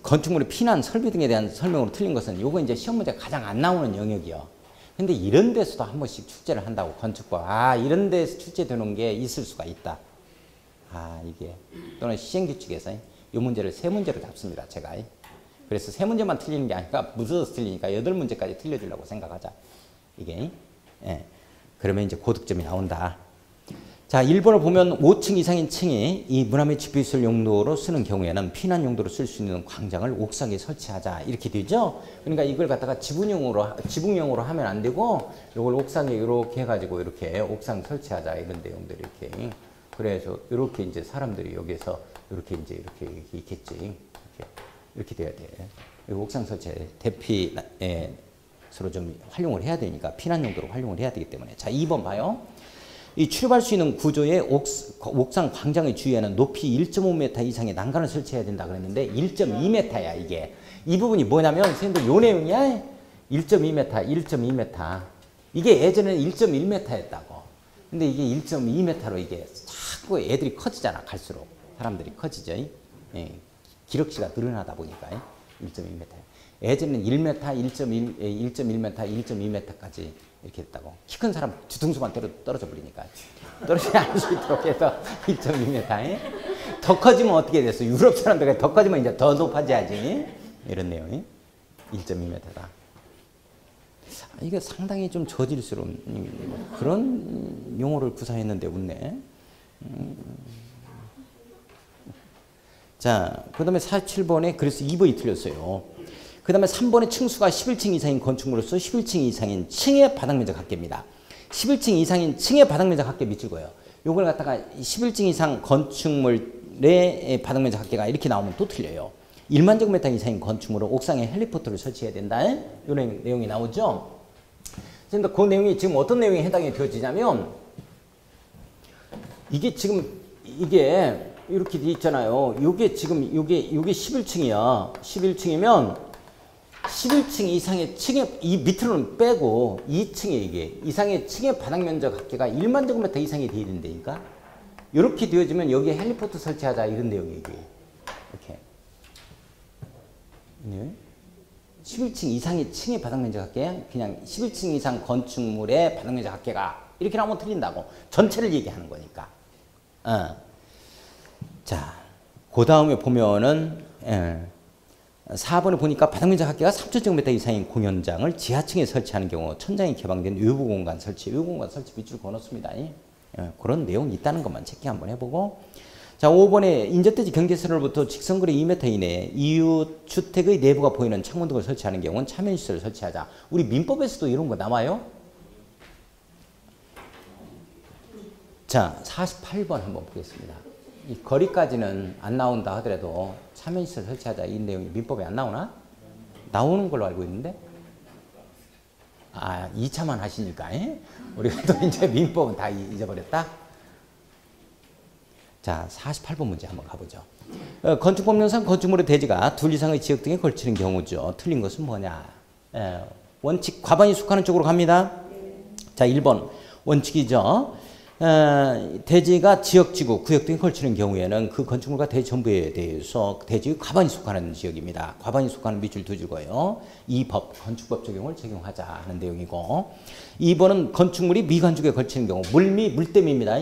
건축물의 피난, 설비 등에 대한 설명으로 틀린 것은 요거 이제 시험 문제가 가장 안 나오는 영역이요. 근데 이런 데서도 한 번씩 출제를 한다고 건축과 이런 데서 출제되는 게 있을 수가 있다. 이게 또는 시행규칙에서 이 문제를 3문제로 잡습니다. 제가. 그래서 3문제만 틀리는 게 아니라 묻어서 틀리니까 8문제까지 틀려주려고 생각하자. 이게. 그러면 이제 고득점이 나온다. 자, 1번을 보면 5층 이상인 층이 이 문화 및 집유시설 용도로 쓰는 경우에는 피난 용도로 쓸 수 있는 광장을 옥상에 설치하자. 이렇게 되죠? 그러니까 이걸 갖다가 지붕용으로 하면 안 되고 이걸 옥상에 이렇게 해가지고 이렇게 옥상 설치하자. 이런 내용들이 이렇게. 그래서 이렇게 이제 사람들이 여기서 이렇게 이제 이렇게 있겠지. 이렇게 돼야 돼. 옥상 설치에 대피 서로 좀 활용을 해야 되니까 피난 용도로 활용을 해야 되기 때문에. 자, 2번 봐요. 이 출입할 수 있는 구조의 옥상 광장의 주위에는 높이 1.5m 이상의 난간을 설치해야 된다 그랬는데 1.2m야 이게. 이 부분이 뭐냐면 선생님들 요 내용이야. 1.2m. 이게 예전에는 1.1m였다고. 근데 이게 1.2m로 이게 자꾸 애들이 커지잖아. 갈수록 사람들이 커지죠. 기럭지가 늘어나다 보니까 1.2m. 예전에는 1m, 1.1m, 1.2m까지 이렇게 했다고. 키 큰 사람 뒤통수만 떨어져 버리니까. 떨어지지 않을 수 있도록 해서 1.2m. 더 커지면 어떻게 됐어? 유럽 사람들이 더 커지면 이제 더 높아져야지. 이런 내용이 1.2m다. 이게 상당히 좀 저질스러운 그런 용어를 구사했는데 웃네. 자, 그 다음에 47번에 그래서 2번이 틀렸어요. 그 다음에 3번에 층수가 11층 이상인 건축물로서 11층 이상인 층의 바닥면적 합계입니다. 11층 이상인 층의 바닥면적 합계 밑줄 거예요. 요걸 갖다가 11층 이상 건축물의 바닥면적 합계가 이렇게 나오면 또 틀려요. 1만 제곱미터 이상인 건축물은 옥상에 헬리포트를 설치해야 된다. 이런 내용이 나오죠. 그런데 그 내용이 지금 어떤 내용에 해당이 되어지냐면 이게 지금 이게 이렇게 돼 있잖아요. 요게 지금 요게 11층이야. 11층이면 11층 이상의 층의 이 밑으로는 빼고 2층에 이게 이상의 층의 바닥 면적 합계가 1만 제곱미터 이상이 돼야 된다니까. 이렇게 되어지면 여기에 헬리포트 설치하자 이런 내용이 이게. 이렇게. 네. 11층 이상의 층의 바닥 면적 합계 그냥 11층 이상 건축물의 바닥 면적 합계가 이렇게 나오면 틀린다고. 전체를 얘기하는 거니까. 자, 그 다음에 보면은 4번에 보니까 바닥면적 합계가 3,000제곱미터 이상인 공연장을 지하층에 설치하는 경우 천장이 개방된 외부 공간 설치 밑줄 그어놓습니다. 그런 내용이 있다는 것만 체크 한번 해보고. 자, 5번에 인접대지 경계선으로부터 직선거리 2m 이내에 이웃 주택의 내부가 보이는 창문 등을 설치하는 경우는 차면시설을 설치하자. 우리 민법에서도 이런 거 나와요? 자, 48번 한번 보겠습니다. 이 거리까지는 안 나온다 하더라도 차면시설 설치하자 이 내용이 민법에 안 나오나? 나오는 걸로 알고 있는데 2차만 하시니까 우리가 또 이제 민법은 다 잊어버렸다. 자, 48번 문제 한번 가보죠. 건축법령상 건축물의 대지가 둘 이상의 지역 등에 걸치는 경우죠. 틀린 것은 뭐냐? 원칙 과반이 속하는 쪽으로 갑니다. 자, 1번 원칙이죠. 대지가 지역지구, 구역 등에 걸치는 경우에는 그 건축물과 대지 전부에 대해서 대지의 과반이 속하는 지역입니다. 과반이 속하는 밑줄 두 줄고요. 이 법, 건축법 적용을 적용하자 하는 내용이고 2번은 건축물이 미관죽에 걸치는 경우, 물미, 물댐입니다.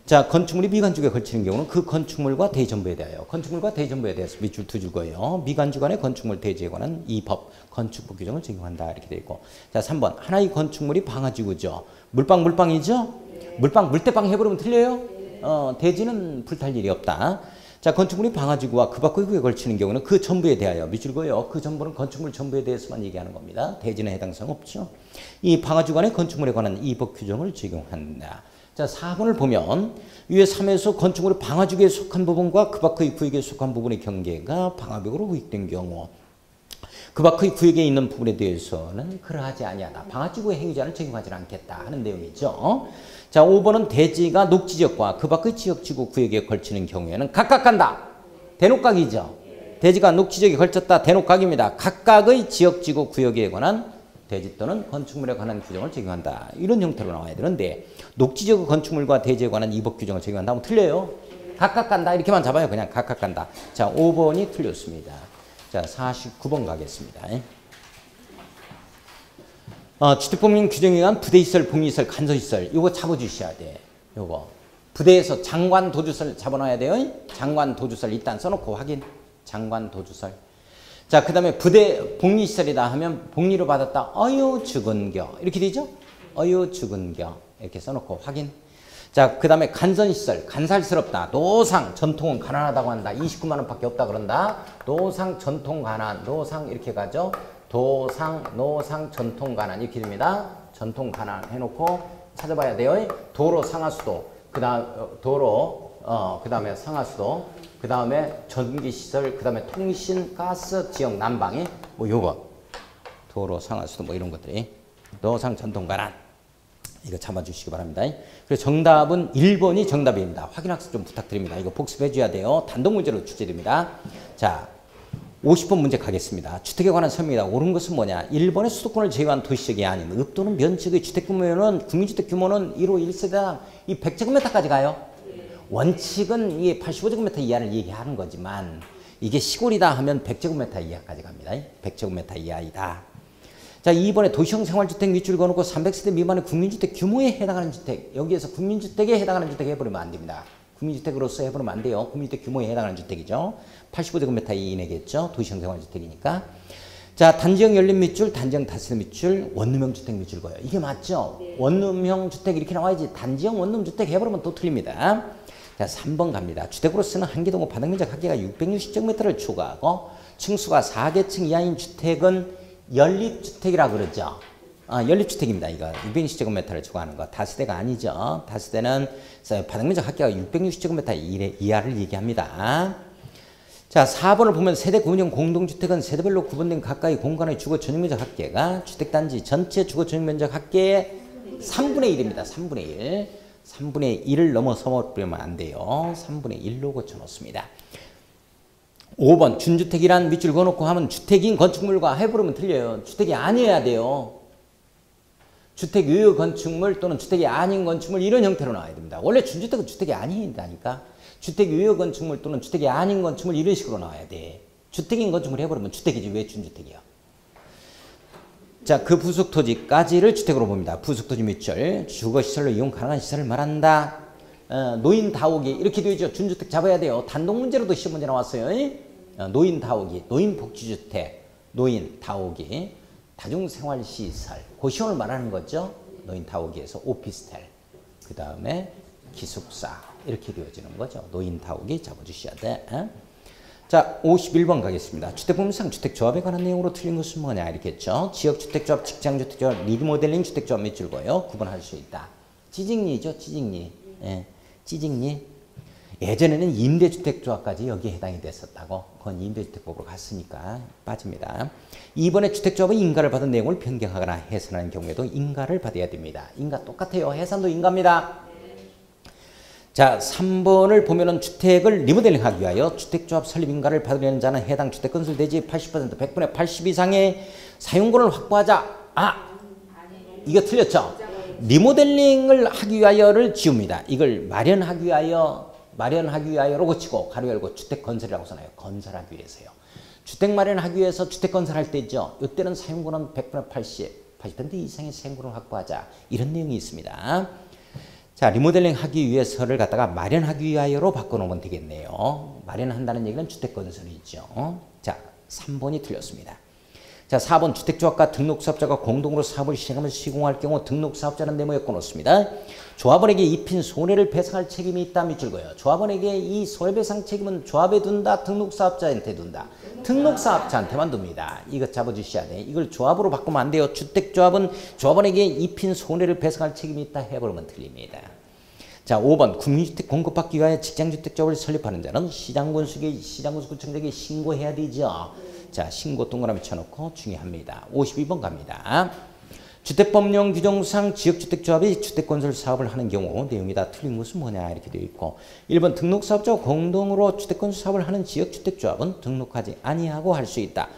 자, 건축물이 미관죽에 걸치는 경우는 그 건축물과 대지 전부에 대하여, 건축물과 대지 전부에 대해서 밑줄 두 줄고요. 미관죽 안의 건축물 대지에 관한 이 법, 건축법 규정을 적용한다 이렇게 되어 있고. 자, 3번 하나의 건축물이 방화지구죠. 물방이죠? 물대빵 해버리면 틀려요? 대지는 불탈 일이 없다. 자, 건축물이 방화지구와 그 밖의 구에 걸치는 경우는 그 전부에 대하여 밑줄 그어요. 그 전부는 건축물 전부에 대해서만 얘기하는 겁니다. 대지는 해당사항 없죠. 이 방화지구 안의 건축물에 관한 이 법 규정을 적용한다. 자, 4번을 보면 위에 3에서 건축물의 방화지구에 속한 부분과 그 밖의 구역에 속한 부분의 경계가 방화벽으로 구획된 경우 그 밖의 구역에 있는 부분에 대해서는 그러하지 아니하다. 방화지구의 행위자는 적용하지 않겠다 하는 내용이죠. 자, 5번은 대지가 녹지지역과 그 밖의 지역지구 구역에 걸치는 경우에는 각각 간다. 대녹각이죠. 대지가 녹지지역에 걸쳤다. 대녹각입니다. 각각의 지역지구 구역에 관한 대지 또는 건축물에 관한 규정을 적용한다. 이런 형태로 나와야 되는데 녹지지역 건축물과 대지에 관한 이 법 규정을 적용한다면 틀려요. 각각 간다. 이렇게만 잡아요. 그냥 각각 간다. 자, 5번이 틀렸습니다. 자, 49번 가겠습니다. 주택법령 규정에 의한 부대시설, 복리시설, 간소시설 이거 잡아주셔야 돼. 요거 부대에서 장관 도주설 잡아놔야 돼요. 장관 도주설 일단 써놓고 확인. 장관 도주설. 자, 그 다음에 부대 복리시설이다 하면 복리로 받았다. 어유 죽은겨 이렇게 되죠. 어유 죽은겨 이렇게 써놓고 확인. 자, 그 다음에 간선시설, 간살스럽다. 노상, 전통은 가난하다고 한다. 29만 원밖에 없다 그런다. 노상, 전통, 가난, 노상 이렇게 가죠. 도상, 노상, 전통, 가난 이렇게 됩니다. 전통, 가난 해놓고 찾아봐야 돼요. 도로, 상하수도, 그 다음 도로, 그 다음에 상하수도, 그 다음에 전기시설, 그 다음에 통신, 가스, 지역, 난방이 뭐 요거 도로, 상하수도 뭐 이런 것들이 노상, 전통, 가난 이거 잡아주시기 바랍니다. 그래서 정답은 1번이 정답입니다. 확인학습 좀 부탁드립니다. 이거 복습해 줘야 돼요. 단독 문제로 출제됩니다. 자, 50번 문제 가겠습니다. 주택에 관한 설명이다. 옳은 것은 뭐냐? 1번의 수도권을 제외한 도시지역이 아닌 읍 또는 면적의 주택 규모는 국민주택 규모는 1호 1세대당 이 100제곱미터까지 가요. 원칙은 이게 85제곱미터 이하를 얘기하는 거지만 이게 시골이다 하면 100제곱미터 이하까지 갑니다. 100제곱미터 이하이다. 자, 2번에 도시형 생활주택 밑줄 그어놓고 300세대 미만의 국민주택 규모에 해당하는 주택. 여기에서 국민주택에 해당하는 주택 해버리면 안 됩니다. 국민주택으로서 해버리면 안 돼요. 국민주택 규모에 해당하는 주택이죠. 85제곱미터 이내겠죠. 도시형 생활주택이니까. 자, 단지형 연립 밑줄, 단지형 다세대 밑줄, 원룸형 주택 밑줄 거예요. 이게 맞죠? 네. 원룸형 주택 이렇게 나와야지. 단지형 원룸 주택 해버리면 또 틀립니다. 자, 3번 갑니다. 주택으로서는 한개동 바닥면적 합계가 660제곱미터를 추구하고 층수가 4개층 이하인 주택은 연립주택이라고 그러죠. 연립주택입니다. 이거 660제곱미터를 추구하는 거. 다세대가 아니죠. 다세대는 바닥면적 합계가 660제곱미터 이하를 얘기합니다. 자, 4번을 보면 세대 구분형 공동주택은 세대별로 구분된 가까이 공간의 주거 전용면적 합계가 주택단지 전체 주거 전용면적 합계의 3분의 1입니다. 3분의 1. 3분의 1을 넘어서 버리면 안 돼요. 3분의 1로 고쳐놓습니다. 5번 준주택이란 밑줄 그어놓고 하면 주택인 건축물과 해버리면 틀려요. 주택이 아니어야 돼요. 주택 유효 건축물 또는 주택이 아닌 건축물 이런 형태로 나와야 됩니다. 원래 준주택은 주택이 아니다니까. 주택 유효 건축물 또는 주택이 아닌 건축물 이런 식으로 나와야 돼. 주택인 건축물 해버리면 주택이지 왜 준주택이야. 자, 그 부속토지까지를 주택으로 봅니다. 부속토지 밑줄 주거시설로 이용 가능한 시설을 말한다. 노인 다오기 이렇게 되죠. 준주택 잡아야 돼요. 단독 문제로도 시험 문제 나왔어요. 노인 다오기, 노인 복지주택, 노인 다오기, 다중생활시설 고시원을 말하는 거죠. 노인 다오기에서 오피스텔, 그 다음에 기숙사 이렇게 되어지는 거죠. 노인 다오기 잡아주셔야 돼. 자, 51번 가겠습니다. 주택법상 주택조합에 관한 내용으로 틀린 것은 뭐냐 이렇게 했죠. 지역주택조합, 직장주택조합, 리모델링 주택조합 밑줄 거예요. 구분할 수 있다. 찌직리죠. 찌직리. 예, 찌직리. 예전에는 임대주택조합까지 여기에 해당이 됐었다고. 그건 임대주택법으로 갔으니까 빠집니다. 이번에 주택조합의 인가를 받은 내용을 변경하거나 해산하는 경우에도 인가를 받아야 됩니다. 인가 똑같아요. 해산도 인가입니다. 자, 3번을 보면은 주택을 리모델링하기 위하여 주택조합 설립 인가를 받으려는 자는 해당 주택 건설 대지 80% 100분의 80 이상의 사용권을 확보하자. 이거 틀렸죠? 리모델링을 하기 위하여를 지웁니다. 이걸 마련하기 위하여로 고치고 가로 열고 주택 건설이라고 써놔요. 건설하기 위해서요. 주택 마련하기 위해서 주택 건설할 때죠. 이때는 사용권은 100분의 80% 이상의 사용권을 확보하자. 이런 내용이 있습니다. 자, 리모델링 하기 위해서를 갖다가 마련하기 위하여로 바꿔놓으면 되겠네요. 마련한다는 얘기는 주택 건설이죠. 자, 3번이 틀렸습니다. 자, 4번 주택조합과 등록사업자가 공동으로 사업을 시행하면서 시공할 경우 등록사업자는 네모에 꺼놓습니다. 조합원에게 입힌 손해를 배상할 책임이 있다 밑줄 거예요. 조합원에게 이 손해배상 책임은 조합에 둔다, 등록사업자한테 둔다. 등록사업자한테만 둡니다. 이거 잡아주셔야 돼. 이걸 조합으로 바꾸면 안 돼요. 주택조합은 조합원에게 입힌 손해를 배상할 책임이 있다 해버리면 틀립니다. 자, 5번 국민주택 공급받기 위하여 직장주택조합을 설립하는 자는 시장군수구청장에게 신고해야 되죠. 자, 신고 동그라미 쳐놓고 중요합니다. 52번 갑니다. 주택법령 규정상 지역주택조합이 주택건설 사업을 하는 경우 내용이 다 틀린 것은 뭐냐 이렇게 되어 있고 1번 등록사업자와 공동으로 주택건설 사업을 하는 지역주택조합은 등록하지 아니하고 할 수 있다.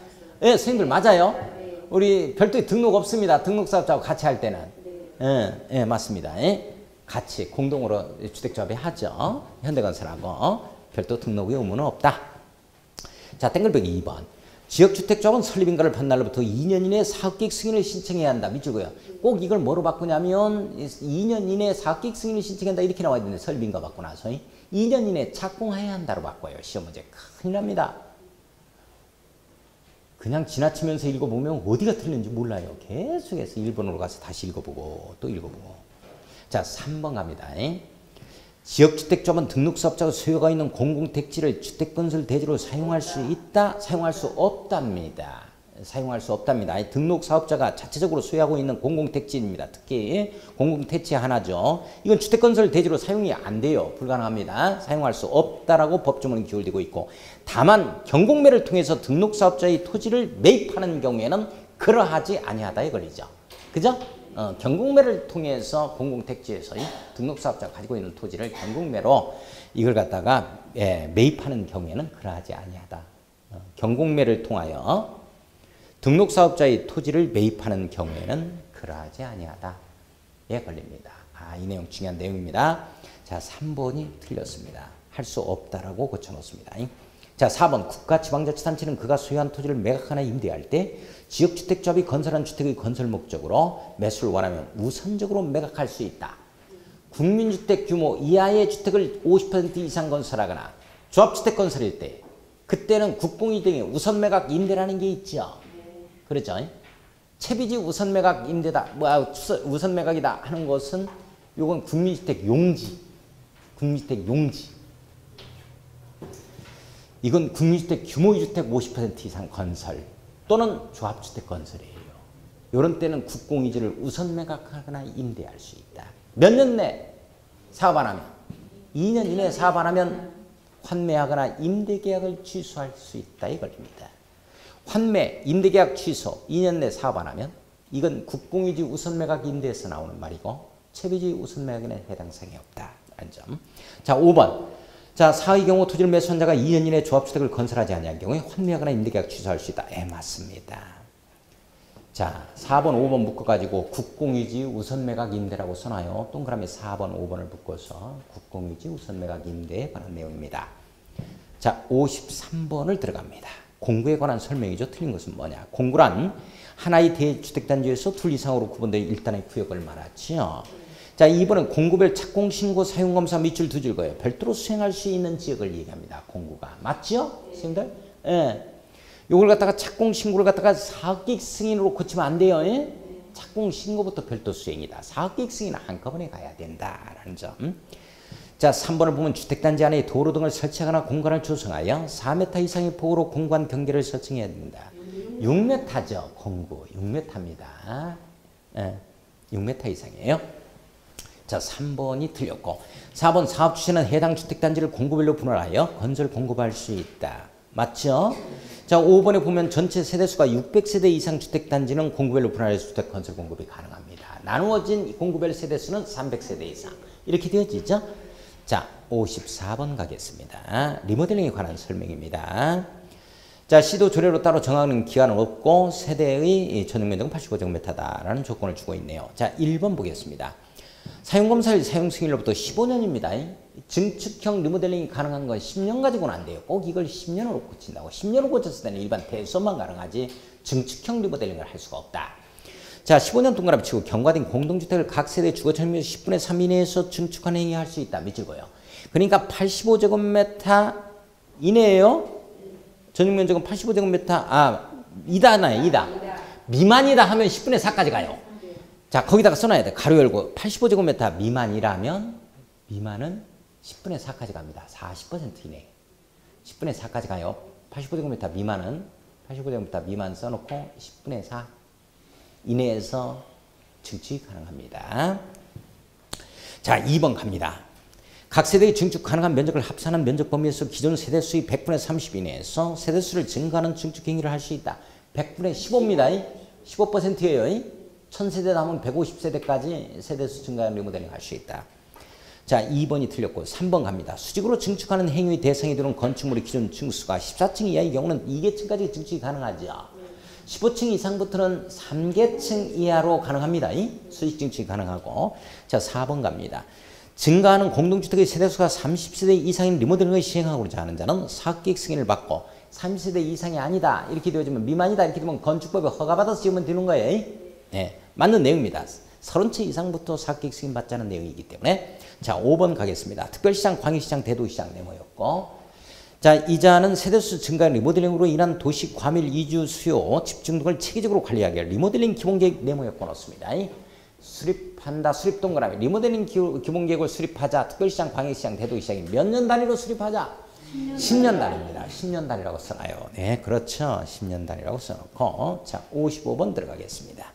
예, 선생님들 맞아요. 우리 별도의 등록 없습니다. 등록사업자하고 같이 할 때는. 예, 맞습니다. 예? 같이 공동으로 주택조합이 하죠. 현대건설하고 별도 등록의 의무는 없다. 자, 땡글배기 2번. 지역주택조합은 설립인가를 받은 날로부터 2년 이내에 사업계획 승인을 신청해야 한다. 밑줄고요. 꼭 이걸 뭐로 바꾸냐면 2년 이내에 사업계획 승인을 신청한다 이렇게 나와야 되는데 설립인가 받고 나서 2년 이내에 착공해야 한다로 바꿔요. 시험 문제 큰일 납니다. 그냥 지나치면서 읽어보면 어디가 틀린지 몰라요. 계속해서 1번으로 가서 다시 읽어보고 또 읽어보고. 자, 3번 갑니다. 지역주택조합은 등록사업자가 소유가 있는 공공택지를 주택건설 대지로 사용할 수 있다, 사용할 수 없답니다. 사용할 수 없답니다. 등록사업자가 자체적으로 소유하고 있는 공공택지입니다. 특히 공공택지 하나죠. 이건 주택건설 대지로 사용이 안 돼요. 불가능합니다. 사용할 수 없다라고 법조문이 기울되고 있고 다만 경공매를 통해서 등록사업자의 토지를 매입하는 경우에는 그러하지 아니하다에 걸리죠. 그죠? 경공매를 통해서 공공택지에서 등록사업자가 가지고 있는 토지를 경공매로 이걸 갖다가 매입하는 경우에는 그러하지 아니하다. 경공매를 통하여 등록사업자의 토지를 매입하는 경우에는 그러하지 아니하다. 에 걸립니다. 이 내용 중요한 내용입니다. 자, 3번이 틀렸습니다. 할 수 없다라고 고쳐놓습니다. 자, 4번 국가지방자치단체는 그가 소유한 토지를 매각하나 임대할 때 지역주택조합이 건설한 주택의 건설 목적으로 매수를 원하면 우선적으로 매각할 수 있다. 국민주택 규모 이하의 주택을 50% 이상 건설하거나 조합주택 건설일 때 그때는 국공이 등의 우선 매각 임대라는 게 있죠. 그렇죠? 채비지 우선 매각 임대다, 우선 매각이다 하는 것은 요건 국민주택 용지. 국민주택 용지. 이건 국민주택 규모주택 50% 이상 건설 또는 조합주택 건설이에요. 이런 때는 국공유지를 우선 매각하거나 임대할 수 있다. 몇 년 내 사업 안 하면? 2년 이내에 사업 안 하면 환매하거나 임대계약을 취소할 수 있다 이겁니다. 환매, 임대계약 취소, 2년 내 사업 안 하면 이건 국공유지 우선 매각 임대에서 나오는 말이고 채비지 우선 매각에는 해당 사항이 없다라는 점. 자, 5번. 자, 사의 경우 토지를 매수한 자가 2년 이내에 조합주택을 건설하지 아니한 경우에 환매하거나 임대계약 취소할 수 있다. 맞습니다. 자, 4번, 5번 묶어가지고 국공유지 우선 매각 임대라고 써놔요. 동그라미 4번, 5번을 묶어서 국공유지 우선 매각 임대에 관한 내용입니다. 자, 53번을 들어갑니다. 공구에 관한 설명이죠. 틀린 것은 뭐냐. 공구란 하나의 대주택단지에서 둘 이상으로 구분된 일단의 구역을 말하지요. 자, 2번은 공구별 착공신고 사용검사 밑줄 두 줄 거예요. 별도로 수행할 수 있는 지역을 얘기합니다. 공구가. 맞죠? 선생님들? 예. 요걸 갖다가 착공신고를 갖다가 사업계획 승인으로 고치면 안 돼요. 예? 착공신고부터 별도 수행이다. 사업계획 승인은 한꺼번에 가야 된다라는 점. 자, 3번을 보면 주택단지 안에 도로 등을 설치하거나 공간을 조성하여 4m 이상의 폭으로 공간 경계를 설정해야 됩니다. 6m죠. 공구. 6m입니다. 예, 6m 이상이에요. 자, 3번이 틀렸고 4번 사업 주체는 해당 주택단지를 공구별로 분할하여 건설 공급할 수 있다. 맞죠? 자, 5번에 보면 전체 세대수가 600세대 이상 주택단지는 공구별로 분할해서 주택 건설 공급이 가능합니다. 나누어진 공구별 세대수는 300세대 이상. 이렇게 되어지죠? 자, 54번 가겠습니다. 리모델링에 관한 설명입니다. 자, 시도 조례로 따로 정하는 기한은 없고 세대의 전용 면적은 85제곱미터다라는 조건을 주고 있네요. 자, 1번 보겠습니다. 사용검사일 사용승인로부터 15년입니다. 증축형 리모델링이 가능한 건 10년 가지고는 안 돼요. 꼭 이걸 10년으로 고친다고. 10년으로 고쳤을 때는 일반 대수업만 가능하지 증축형 리모델링을 할 수가 없다. 자, 15년 동그라미 치고 경과된 공동주택을 각 세대 주거철면 10분의 3 이내에서 증축한 행위할 수 있다. 밑줄고요. 그러니까 85제곱미터 이내에요. 전용면적은 85제곱미터, 이다나요, 이다. 미만이다 하면 10분의 4까지 가요. 자, 거기다가 써놔야 돼. 가로 열고 85제곱미터 미만이라면 미만은 10분의 4까지 갑니다. 40% 이내. 10분의 4까지 가요. 85제곱미터 미만은 85제곱미터 미만 써놓고 10분의 4 이내에서 증축이 가능합니다. 자, 2번 갑니다. 각 세대의 증축 가능한 면적을 합산한 면적 범위에서 기존 세대수의 100분의 30 이내에서 세대수를 증가하는 증축 행위를 할 수 있다. 100분의 15입니다. 15%예요. 1000세대 남은 150세대까지 세대수 증가하는 리모델링 할 수 있다. 자, 2번이 틀렸고 3번 갑니다. 수직으로 증축하는 행위의 대상이 되는 건축물의 기존 층수가 14층 이하의 경우는 2계층까지 증축이 가능하죠. 15층 이상부터는 3계층 이하로 가능합니다. 수직 증축이 가능하고. 자, 4번 갑니다. 증가하는 공동주택의 세대수가 30세대 이상인 리모델링을 시행하고자 하는 자는 사업계획 승인을 받고 30세대 이상이 아니다 이렇게 되어지면 미만이다 이렇게 되면 건축법에 허가받아서 지으면 되는 거예요. 네, 맞는 내용입니다. 30채 이상부터 사업계획 승인 받자는 내용이기 때문에. 자, 5번 가겠습니다. 특별시장, 광역시장, 대도시장 네모였고. 자, 이자는 세대수 증가 리모델링으로 인한 도시 과밀 이주 수요 집중 등을 체계적으로 관리하기 위해 리모델링 기본계획 네모였고 넣습니다. 수립한다. 수립 동그라미. 리모델링 기본계획을 수립하자. 특별시장, 광역시장, 대도시장이 몇 년 단위로 수립하자? 10년 단위입니다. 10년 단위라고 써놔요. 네, 그렇죠. 10년 단위라고 써놓고. 자, 55번 들어가겠습니다.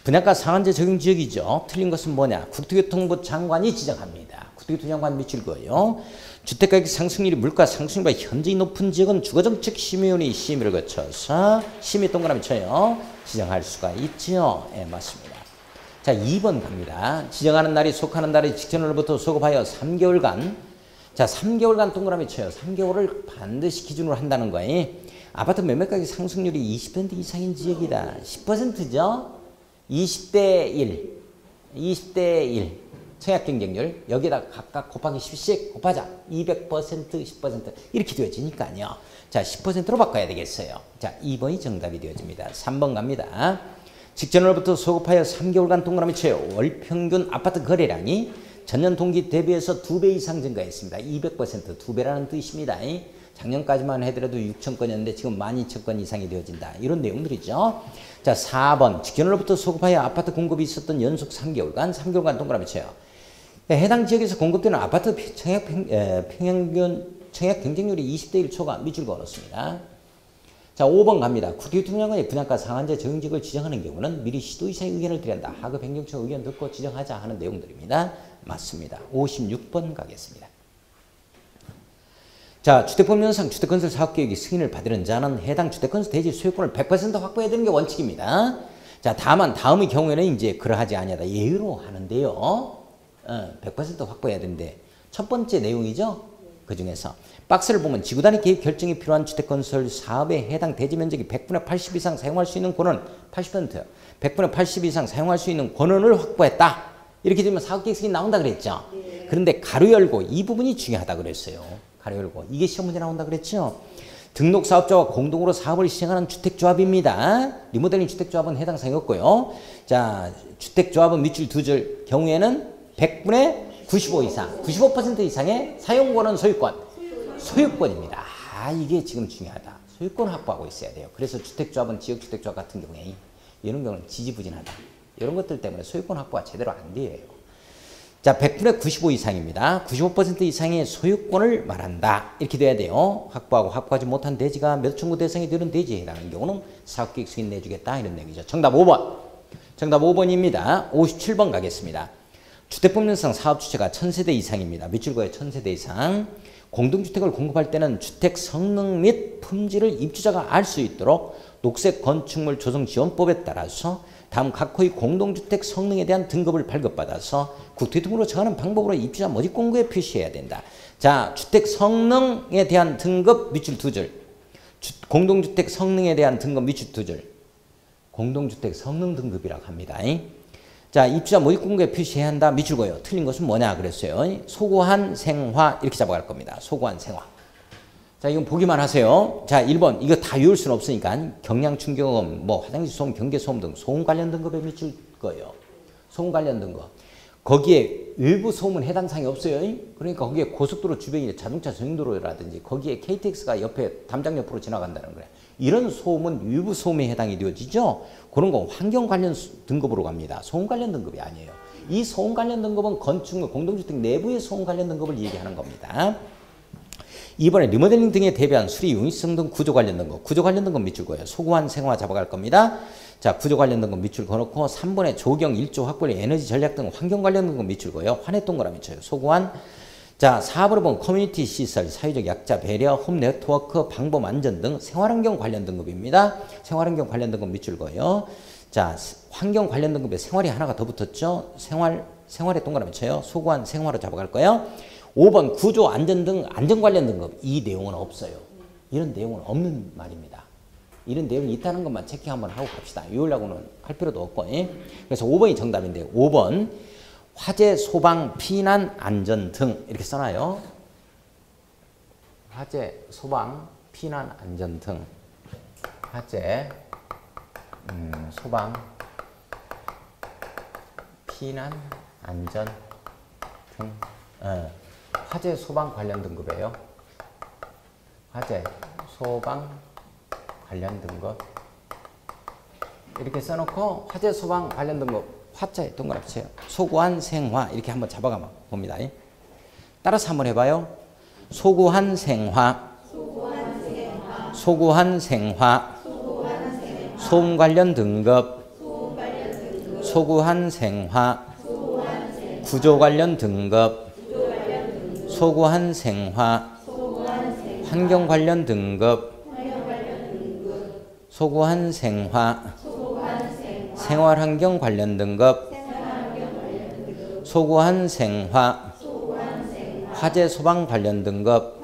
분양가 상한제 적용 지역이죠. 틀린 것은 뭐냐? 국토교통부 장관이 지정합니다. 국토교통부 장관 미칠거예요. 주택가격 상승률이 물가 상승률보다 현저히 높은 지역은 주거정책심의위원회 심의를 거쳐서 심의 동그라미 쳐요. 지정할 수가 있죠. 예, 맞습니다. 자, 2번 갑니다. 지정하는 날이 속하는 날의 직전으로부터 소급하여 3개월간. 자, 3개월간 동그라미 쳐요. 3개월을 반드시 기준으로 한다는 거예요. 아파트 매매가격 상승률이 20% 이상인 지역이다. 10%죠. 20대 1, 20대 1 청약 경쟁률 여기에다 각각 곱하기 10씩 곱하자. 200%, 10% 이렇게 되어지니까요. 자, 10%로 바꿔야 되겠어요. 자, 2번이 정답이 되어집니다. 3번 갑니다. 직전으로부터 소급하여 3개월간 동그라미 쳐요. 월 평균 아파트 거래량이 전년 동기 대비해서 2배 이상 증가했습니다. 200% 2배라는 뜻입니다. 작년까지만 하더라도 6천 건이었는데 지금 12,000건 이상이 되어진다. 이런 내용들이죠. 자, 4번. 직전으로부터 소급하여 아파트 공급이 있었던 연속 3개월간 동그라미 쳐요. 해당 지역에서 공급되는 아파트 청약 경쟁률이 20대 1 초과 밑줄 그었습니다. 자, 5번 갑니다. 국토교통장관이 분양가 상한제 적용지역을 지정하는 경우는 미리 시도의사의 의견을 드려야 한다. 하급 행정처 의견 듣고 지정하자 하는 내용들입니다. 맞습니다. 56번 가겠습니다. 자, 주택법령상 주택건설 사업계획이 승인을 받으는 자는 해당 주택건설 대지 소유권을 100% 확보해야 되는 게 원칙입니다. 자, 다만 다음의 경우에는 이제 그러하지 아니하다 예외로 하는데요. 100% 확보해야 되는데 첫 번째 내용이죠. 그 중에서 박스를 보면 지구단위 계획 결정이 필요한 주택건설 사업에 해당 대지 면적이 100분의 80 이상 사용할 수 있는 권은 80%요. 100분의 80 이상 사용할 수 있는 권한을 확보했다. 이렇게 되면 사업계획 승인 나온다 그랬죠. 그런데 가로 열고 이 부분이 중요하다 그랬어요. 가로 열고 이게 시험 문제 나온다 그랬죠. 등록 사업자와 공동으로 사업을 시행하는 주택조합입니다. 리모델링 주택조합은 해당 사항이 없고요. 자, 주택조합은 밑줄 두 줄 경우에는 100분의 95 이상, 95% 이상의 사용권은 소유권입니다. 이게 지금 중요하다. 소유권 확보하고 있어야 돼요. 그래서 주택조합은 지역주택조합 같은 경우에 이런 경우는 지지부진하다. 이런 것들 때문에 소유권 확보가 제대로 안 돼요. 자, 100분의 95 이상입니다. 95% 이상의 소유권을 말한다. 이렇게 돼야 돼요. 확보하고 확보하지 못한 대지가 몇 청구 대상이 되는 대지에 해당하는 경우는 사업계획 승인 내주겠다. 이런 내용이죠. 정답 5번. 정답 5번입니다. 57번 가겠습니다. 주택법령상 사업 주체가 1000세대 이상입니다. 밑줄 그어요. 1000세대 이상. 공동주택을 공급할 때는 주택 성능 및 품질을 입주자가 알 수 있도록 녹색 건축물 조성 지원법에 따라서 다음 각호의 공동주택 성능에 대한 등급을 발급받아서 국토교통부로 정하는 방법으로 입주자 모집 공고에 표시해야 된다. 자, 주택 성능에 대한 등급 밑줄 두 줄. 공동주택 성능에 대한 등급 밑줄 두 줄. 공동주택 성능 등급이라고 합니다. 자, 입주자 모집 공고에 표시해야 한다. 밑줄 그어요. 틀린 것은 뭐냐 그랬어요. 소구한 생화 이렇게 잡아갈 겁니다. 소구한 생화. 자, 이건 보기만 하세요. 자, 1번 이거 다 외울 수는 없으니까 경량 충격음, 뭐 화장실 소음, 경계 소음 등 소음 관련 등급에 밑줄 거예요. 소음 관련 등급. 거기에 외부 소음은 해당 사항이 없어요. 그러니까 거기에 고속도로 주변이 자동차 전용도로라든지 거기에 KTX가 옆에 담장 옆으로 지나간다는 거예요. 이런 소음은 외부 소음에 해당이 되어지죠. 그런 거 환경 관련 등급으로 갑니다. 소음 관련 등급이 아니에요. 이 소음 관련 등급은 건축물, 공동주택 내부의 소음 관련 등급을 얘기하는 겁니다. 이번에 리모델링 등에 대비한 수리 용이성 등 구조 관련 등급. 구조 관련 등급 밑줄 그어요. 소구한 생화 잡아갈 겁니다. 자, 구조 관련 등급 밑줄 그어놓고 3번에 조경, 일조, 확보리, 에너지 전략 등 환경 관련 등급 밑줄 그어요. 환해 동그라미 쳐요. 소구한. 자, 4번을 보면 커뮤니티 시설, 사회적 약자 배려, 홈 네트워크, 방범 안전 등 생활환경 관련 등급입니다. 생활환경 관련 등급 밑줄 그어요. 자, 환경 관련 등급에 생활이 하나가 더 붙었죠. 생활에 동그라미 쳐요. 소구한 생활로 잡아갈 거예요. 5번 구조 안전 등 안전 관련 등급. 이 내용은 없어요. 이런 내용은 없는 말입니다. 이런 내용이 있다는 것만 체크 한번 하고 갑시다. 외우려고는 할 필요도 없고. 그래서 5번이 정답인데 5번 화재, 소방, 피난, 안전 등 이렇게 써놔요. 화재, 소방, 피난, 안전 등. 화재, 소방, 피난, 안전 등. 화재, 소방 관련 등급이에요. 화재, 소방 관련 등급. 이렇게 써놓고 화재, 소방 관련 등급. 화자에 동그라미 쳐요. 소구한 생화 이렇게 한번 잡아가 봅니다. 따라서 한번 해봐요. 소구한 생화, 소구한 생화, 소음 관련 등급, 소구한 생화, 구조 관련 등급, 소구한 생화, 환경 관련 등급, 소구한 생화, 생활환경 관련 등급, 소구한 생화, 화재 소방 관련 등급.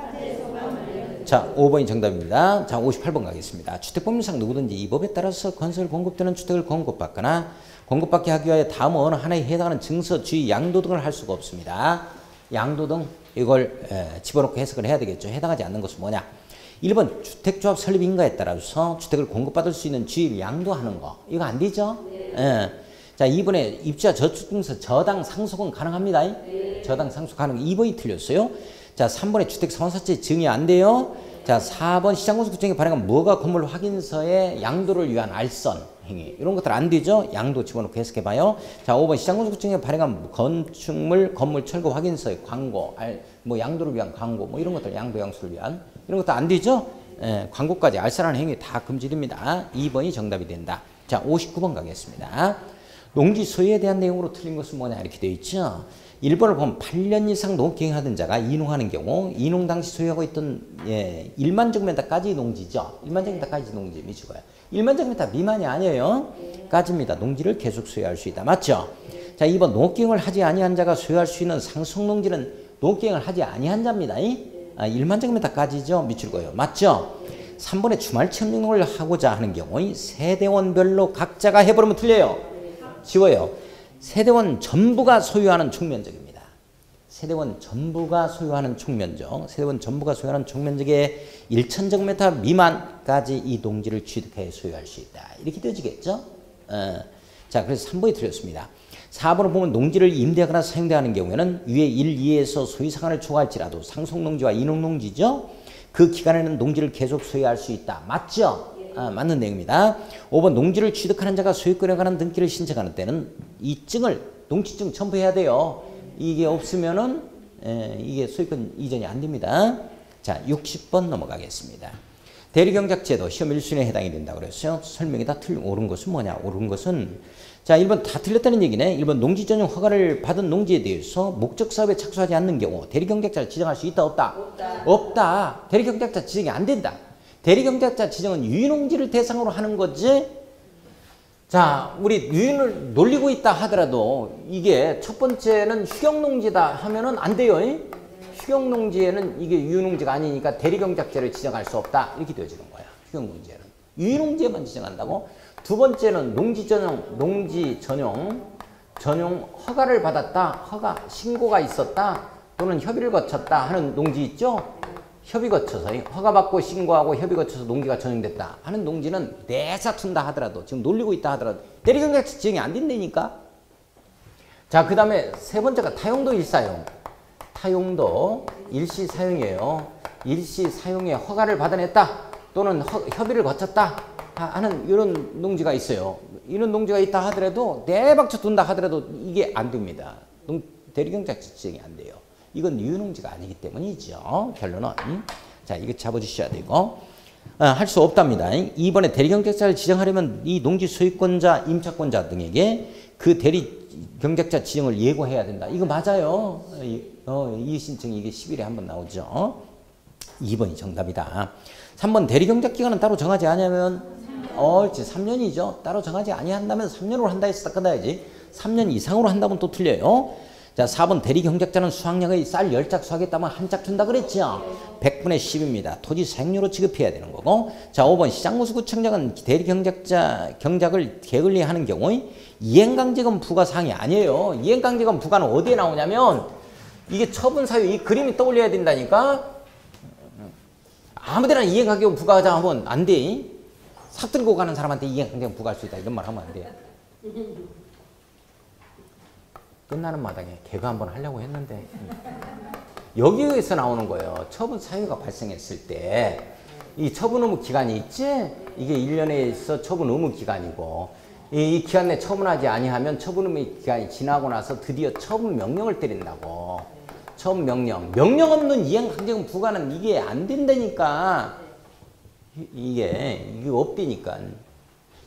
자, 5번이 정답입니다. 자, 58번 가겠습니다. 주택법률상 누구든지 이 법에 따라서 건설 공급되는 주택을 공급받거나 공급받게 하기 위하여 다음 어느 하나에 해당하는 증서, 주의, 양도 등을 할 수가 없습니다. 양도 등 이걸 집어넣고 해석을 해야 되겠죠. 해당하지 않는 것은 뭐냐? 1번 주택조합 설립 인가에 따라서 주택을 공급받을 수 있는 주입 양도하는 거. 이거 안 되죠? 자, 2번에 입주자 저축증서 저당 상속은 가능합니다. 저당 상속 가능. 2번이 틀렸어요. 자, 3번에 주택사원사채 증이 안 돼요. 자, 4번 시장건설구청이 발행한 무허가 건물 확인서의 양도를 위한 알선 행위. 이런 것들 안 되죠? 양도 집어넣고 해석해봐요. 자, 5번 시장건설구청이 발행한 건축물, 건물 철거 확인서의 광고, 뭐 양도를 위한 광고, 뭐 이런 것들 양도 양수를 위한 이런 것도 안 되죠? 예, 광고까지 알선하는 행위 다 금지됩니다. 2번이 정답이 된다. 자, 59번 가겠습니다. 농지 소유에 대한 내용으로 틀린 것은 뭐냐 이렇게 되어 있죠. 1번을 보면 8년 이상 농경하던 자가 이농하는 경우 이농 당시 소유하고 있던 1만 제곱미터까지 농지죠. 1만 제곱미터까지 농지 미치고요. 1만 제곱미터 미만이 아니에요. 까지입니다. 농지를 계속 소유할 수 있다. 맞죠? 자, 2번 농경을 하지 아니한 자가 소유할 수 있는 상속농지는 농경을 하지 아니한 자입니다. 1만 제곱미터까지죠. 미치고요. 맞죠? 3번에 주말 체험농을 하고자 하는 경우 세대원별로 각자가 해버리면 틀려요. 쉬워요. 세대원 전부가 소유하는 총면적입니다. 세대원 전부가 소유하는 총면적. 세대원 전부가 소유하는 총면적의 1,000제곱미터 미만까지 이 농지를 취득해 소유할 수 있다. 이렇게 되어지겠죠? 자, 그래서 3번이 틀렸습니다. 4번을 보면 농지를 임대하거나 사용되는 경우에는 위에 1, 2에서 소유상한을 초과할지라도 상속농지와 이농농지죠. 그 기간에는 농지를 계속 소유할 수 있다. 맞죠? 맞는 내용입니다. 5번 농지를 취득하는 자가 소유권에 관한 등기를 신청하는 때는 이 증을 농지증 첨부해야 돼요. 이게 없으면은 이게 소유권 이전이 안 됩니다. 자, 60번 넘어가겠습니다. 대리경작제도 시험 1순위에 해당이 된다고 그랬어요. 설명이 다 옳은 것은 뭐냐? 옳은 것은 자, 1번 다 틀렸다는 얘기네. 1번 농지 전용 허가를 받은 농지에 대해서 목적 사업에 착수하지 않는 경우 대리경작자를 지정할 수 있다 없다? 없다. 대리경작자 지정이 안 된다. 대리경작자 지정은 유인농지를 대상으로 하는 거지. 자, 우리 유인을 놀리고 있다 하더라도 이게 첫 번째는 휴경농지다 하면은 안 돼요. 휴경농지에는 이게 유인농지가 아니니까 대리경작자를 지정할 수 없다. 이렇게 되어지는 거야. 휴경농지에는. 유인농지에만 지정한다고. 두 번째는 농지 전용 허가를 받았다. 허가 신고가 있었다. 또는 협의를 거쳤다 하는 농지 있죠. 협의 거쳐서 허가받고 신고하고 협의 거쳐서 농지가 전용됐다 하는 농지는 내사툰다 하더라도 지금 놀리고 있다 하더라도 대리경작자 지정이 안 된다니까. 자, 그 다음에 세 번째가 타용도 일사용. 타용도 일시사용이에요. 일시사용에 허가를 받아냈다 또는 협의를 거쳤다 하는 이런 농지가 있어요. 이런 농지가 있다 하더라도 내박쳐 둔다 하더라도 이게 안 됩니다. 대리경작자 지정이 안 돼요. 이건 유농지가 아니기 때문이죠. 결론은. 자, 이거 잡아주셔야 되고. 할 수 없답니다. 이번에 대리경작자를 지정하려면 이 농지 소유권자, 임차권자 등에게 그 대리경작자 지정을 예고해야 된다. 이거 맞아요. 이의신청이 이게 10일에 한 번 나오죠. 2번이 정답이다. 3번 대리경작기간은 따로 정하지 않으면 3년이죠. 따로 정하지 아니한다면 3년으로 한다 해서 끝나야지. 3년 이상으로 한다면 또 틀려요. 자, 4번 대리경작자는 수확량의 쌀 10짝 수확했다면 한 짝 준다 그랬죠. 100분의 10입니다. 토지 사용료로 지급해야 되는 거고. 자, 5번 시장무수구청장은 대리경작자 경작을 게을리하는 경우 이행강제금 부과 사항이 아니에요. 이행강제금 부과는 어디에 나오냐면 이게 처분사유 이 그림이 떠올려야 된다니까. 아무데나 이행강제금 부과하자 하면 안 돼. 삭 들고 가는 사람한테 이행강제금 부과할 수 있다 이런 말 하면 안 돼. 끝나는 마당에 개그 한번 하려고 했는데 여기에서 나오는 거예요. 처분 사유가 발생했을 때 이 처분 의무 기간이 있지? 이게 1년에 있어 처분 의무 기간이고 이 기간 내 처분하지 아니하면 처분 의무 기간이 지나고 나서 드디어 처분 명령을 때린다고. 처분 명령 없는 이행강제금 부과는 이게 안 된다니까. 이게 없다니까.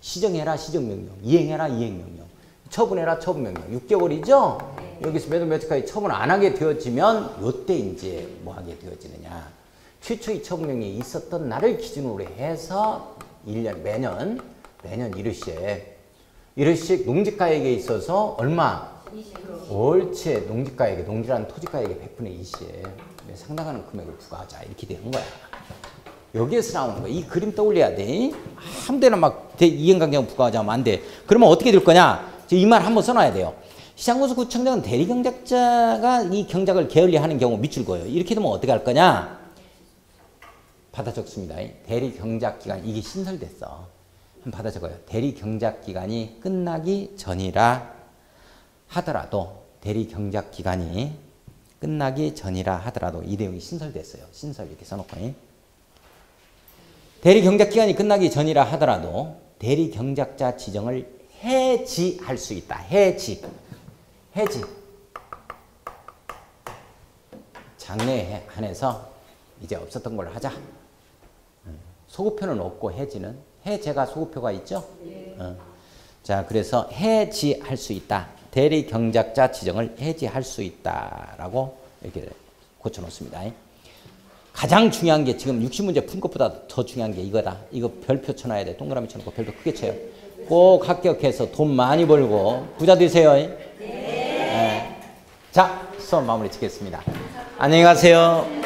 시정해라 시정명령, 이행해라 이행명령, 처분해라 처분명령. 6개월이죠? 여기서 몇까지 처분 안 하게 되어지면 요때 이제 뭐 하게 되어지느냐. 최초의 처분명령이 있었던 날을 기준으로 해서 1년 매년 이르씩 농지가액에 있어서 얼마? 20%. 옳지. 농지가액에 농지라는 토지가액의 100분의 20. 상당한 금액을 부과하자. 이렇게 되는 거야. 여기에서 나오는 거야. 이 그림 떠올려야 돼. 아무데나 막 이행강제금 부과하자 하면 안 돼. 그러면 어떻게 될 거냐? 이 말 한번 써놔야 돼요. 시장구수구청장은 대리경작자가 이 경작을 게을리하는 경우 밑줄 거예요. 이렇게 되면 어떻게 할 거냐? 받아 적습니다. 대리경작기간 이게 신설됐어. 한번 받아 적어요. 대리경작기간이 끝나기 전이라 하더라도 대리경작기간이 끝나기 전이라 하더라도 이 내용이 신설됐어요. 신설 이렇게 써놓고. 대리 경작 기간이 끝나기 전이라 하더라도 대리 경작자 지정을 해지할 수 있다. 해지. 장래에 한해서 이제 없었던 걸로 하자. 소급표는 없고 해지는. 해제가 소급표가 있죠? 자, 그래서 해지할 수 있다. 대리 경작자 지정을 해지할 수 있다라고 이렇게 고쳐놓습니다. 가장 중요한 게 지금 60문제 푼 것보다 더 중요한 게 이거다. 이거 별표 쳐놔야 돼. 동그라미 쳐놓고 별표 크게 쳐요. 꼭 합격해서 돈 많이 벌고 부자 되세요. 네. 자, 수업 마무리 짓겠습니다. 안녕히 가세요.